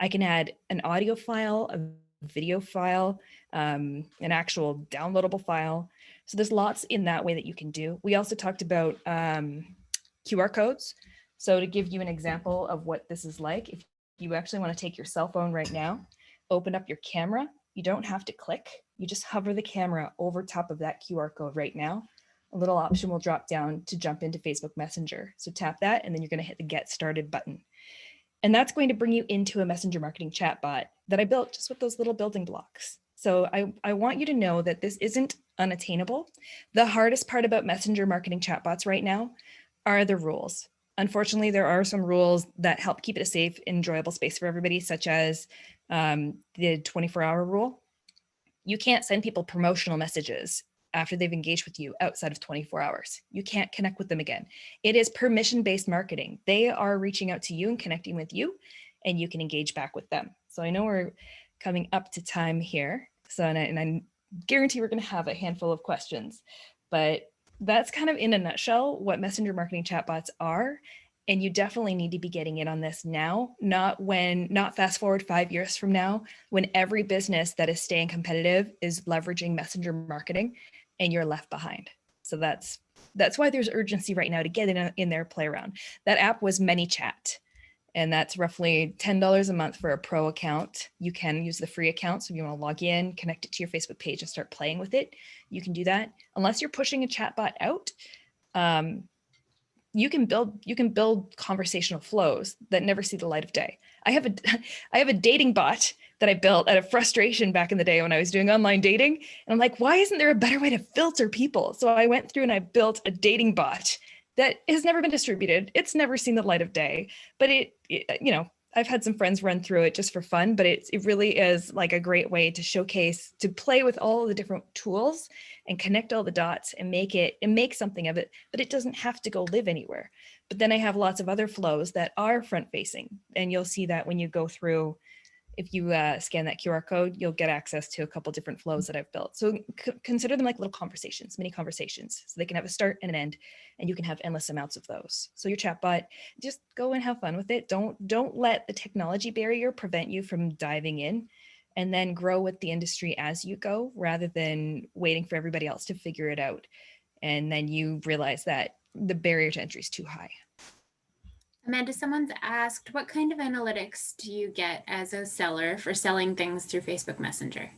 I can add an audio file, a video file, an actual downloadable file. So there's lots in that way that you can do. We also talked about QR codes. So to give you an example of what this is like, if you actually want to take your cell phone right now, open up your camera, you don't have to click. You just hover the camera over top of that QR code right now. A little option will drop down to jump into Facebook Messenger. So tap that, and then you're going to hit the Get Started button. And that's going to bring you into a messenger marketing chatbot that I built just with those little building blocks. So I want you to know that this isn't unattainable. The hardest part about messenger marketing chatbots right now are the rules. Unfortunately, there are some rules that help keep it a safe, enjoyable space for everybody, such as the 24-hour rule. You can't send people promotional messages after they've engaged with you outside of 24 hours. You can't connect with them again. It is permission-based marketing. They are reaching out to you and connecting with you, and you can engage back with them. So I know we're coming up to time here. So, and I guarantee we're going to have a handful of questions, but that's kind of in a nutshell what messenger marketing chatbots are. And you definitely need to be getting in on this now, not fast forward 5 years from now, when every business that is staying competitive is leveraging messenger marketing and you're left behind. So that's why there's urgency right now to get in there, play around. That app was ManyChat, and that's roughly $10 a month for a pro account. You can use the free account. So if you want to log in, connect it to your Facebook page and start playing with it, you can do that. Unless you're pushing a chatbot out, you can build conversational flows that never see the light of day. I have a dating bot that I built out of frustration back in the day when I was doing online dating. And I'm like, why isn't there a better way to filter people? So I went through and I built a dating bot that has never been distributed. It's never seen the light of day, but I've had some friends run through it just for fun, but it really is like a great way to showcase, to play with all of the different tools and connect all the dots and make something of it, but it doesn't have to go live anywhere. But then I have lots of other flows that are front facing, and you'll see that when you go through. If you scan that QR code, you'll get access to a couple different flows that I've built. So consider them like little conversations, mini conversations. So they can have a start and an end, and you can have endless amounts of those. So your chatbot, just go and have fun with it. Don't let the technology barrier prevent you from diving in, and then grow with the industry as you go, rather than waiting for everybody else to figure it out. And then you realize that the barrier to entry is too high. Amanda, someone's asked, what kind of analytics do you get as a seller for selling things through Facebook Messenger?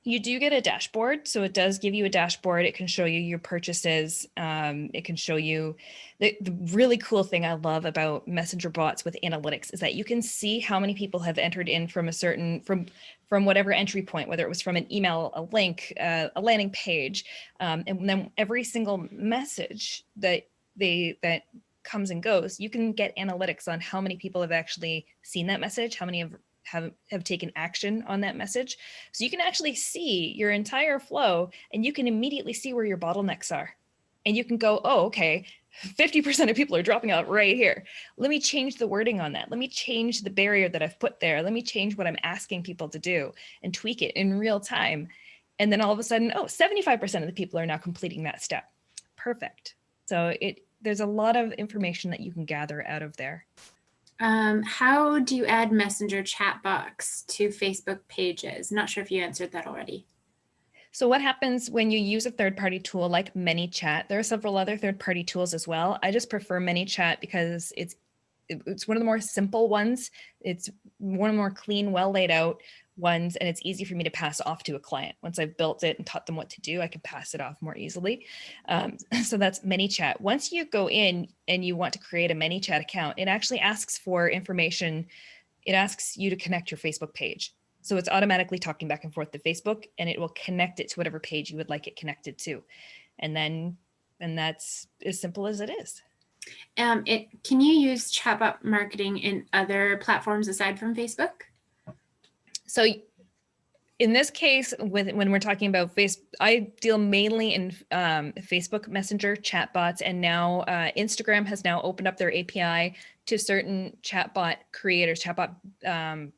You do get a dashboard. So it does give you a dashboard. It can show you your purchases. It can show you the really cool thing I love about messenger bots with analytics is that you can see how many people have entered in from a certain, from whatever entry point, whether it was from an email, a link, a landing page. And then every single message that comes and goes, you can get analytics on how many people have actually seen that message, how many have have taken action on that message. So you can actually see your entire flow, and you can immediately see where your bottlenecks are. And you can go, oh, okay, 50% of people are dropping out right here. Let me change the wording on that. Let me change the barrier that I've put there. Let me change what I'm asking people to do and tweak it in real time. And then all of a sudden, oh, 75% of the people are now completing that step. Perfect. So there's a lot of information that you can gather out of there. How do you add messenger chat box to Facebook pages? Not sure if you answered that already. So what happens when you use a third-party tool like ManyChat? There are several other third-party tools as well. I just prefer ManyChat because it's one of the more simple ones. It's one of the more clean, well laid out ones, and it's easy for me to pass off to a client. Once I've built it and taught them what to do, I can pass it off more easily. So that's ManyChat. Once you go in and you want to create a ManyChat account, it actually asks for information. It asks you to connect your Facebook page. So it's automatically talking back and forth to Facebook, and it will connect it to whatever page you would like it connected to. And that's as simple as it is. Can you use chatbot marketing in other platforms aside from Facebook? So in this case, when we're talking about Facebook, I deal mainly in Facebook Messenger chatbots, and now Instagram has now opened up their API to certain chatbot creators, chatbot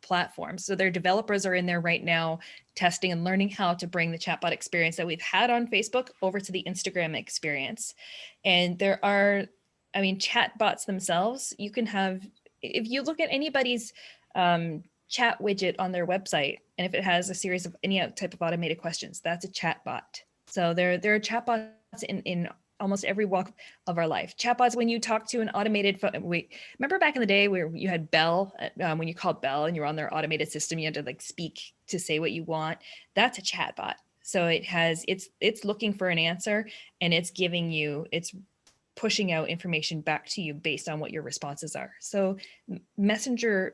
platforms. So their developers are in there right now testing and learning how to bring the chatbot experience that we've had on Facebook over to the Instagram experience. And there are, I mean, chatbots themselves, you can have, if you look at anybody's chat widget on their website, and if it has a series of any type of automated questions, that's a chatbot. So there are chatbots in almost every walk of our life. Chatbots, when you talk to an automated remember back in the day where you had Bell, when you called Bell and you were on their automated system, you had to like speak to say what you want. That's a chatbot. So it's looking for an answer, and it's pushing out information back to you based on what your responses are. So messenger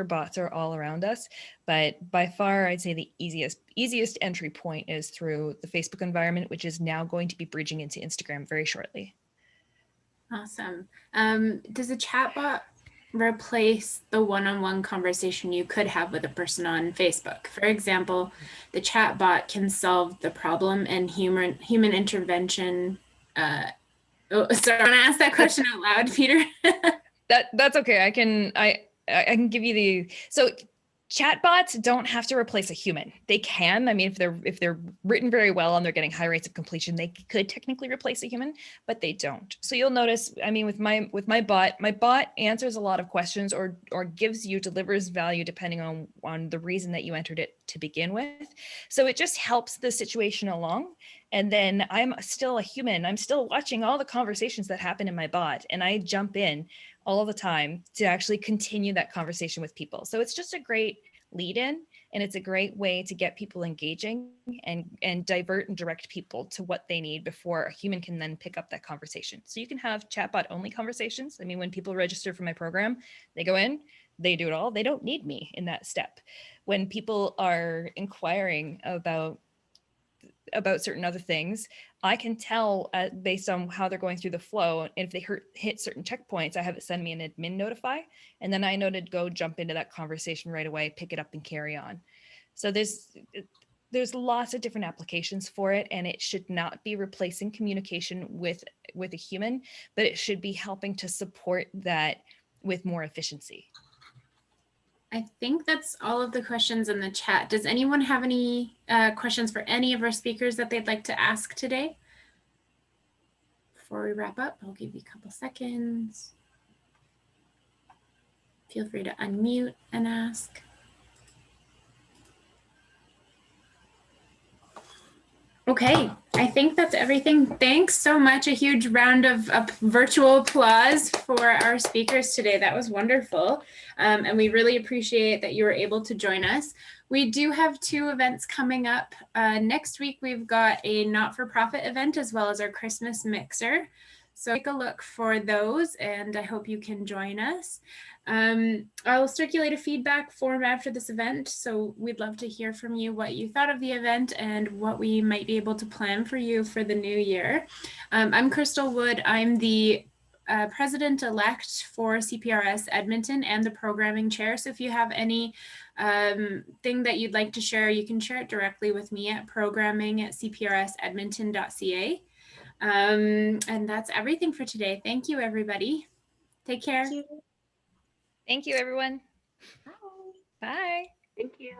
bots are all around us, but by far I'd say the easiest entry point is through the Facebook environment, which is now going to be bridging into Instagram very shortly. Awesome. Does a chatbot replace the one-on-one conversation you could have with a person on Facebook? For example, the chatbot can solve the problem, and human intervention oh, sorry, I'm gonna ask that question out loud, Peter. That's okay. I can give you so chatbots don't have to replace a human. They can. I mean, if they're written very well and they're getting high rates of completion, they could technically replace a human, but they don't. So you'll notice, I mean, with my bot answers a lot of questions or delivers value depending on the reason that you entered it to begin with. So it just helps the situation along. And then I'm still a human. I'm still watching all the conversations that happen in my bot, and I jump in all the time to actually continue that conversation with people. So it's just a great lead in, and it's a great way to get people engaging and divert and direct people to what they need before a human can then pick up that conversation. So you can have chatbot only conversations. I mean, when people register for my program, they go in, they do it all. They don't need me in that step. When people are inquiring about certain other things, I can tell based on how they're going through the flow. And if they hit certain checkpoints, I have it send me an admin notify. And then I know to go jump into that conversation right away, pick it up and carry on. So there's lots of different applications for it, and it should not be replacing communication with a human, but it should be helping to support that with more efficiency. I think that's all of the questions in the chat. Does anyone have any questions for any of our speakers that they'd like to ask today? Before we wrap up, I'll give you a couple seconds. Feel free to unmute and ask. Okay, I think that's everything. Thanks so much. A huge round of virtual applause for our speakers today. That was wonderful. And we really appreciate that you were able to join us. We do have 2 events coming up. Next week, we've got a not-for-profit event as well as our Christmas mixer. So take a look for those, and I hope you can join us. I'll circulate a feedback form after this event, so we'd love to hear from you what you thought of the event and what we might be able to plan for you for the new year. I'm Crystal Wood. I'm the president-elect for CPRS Edmonton and the programming chair. So if you have any thing that you'd like to share, you can share it directly with me at programming@cprsedmonton.ca. And that's everything for today. Thank you, everybody. Take care. Thank you. Thank you, everyone. Bye. Bye. Thank you.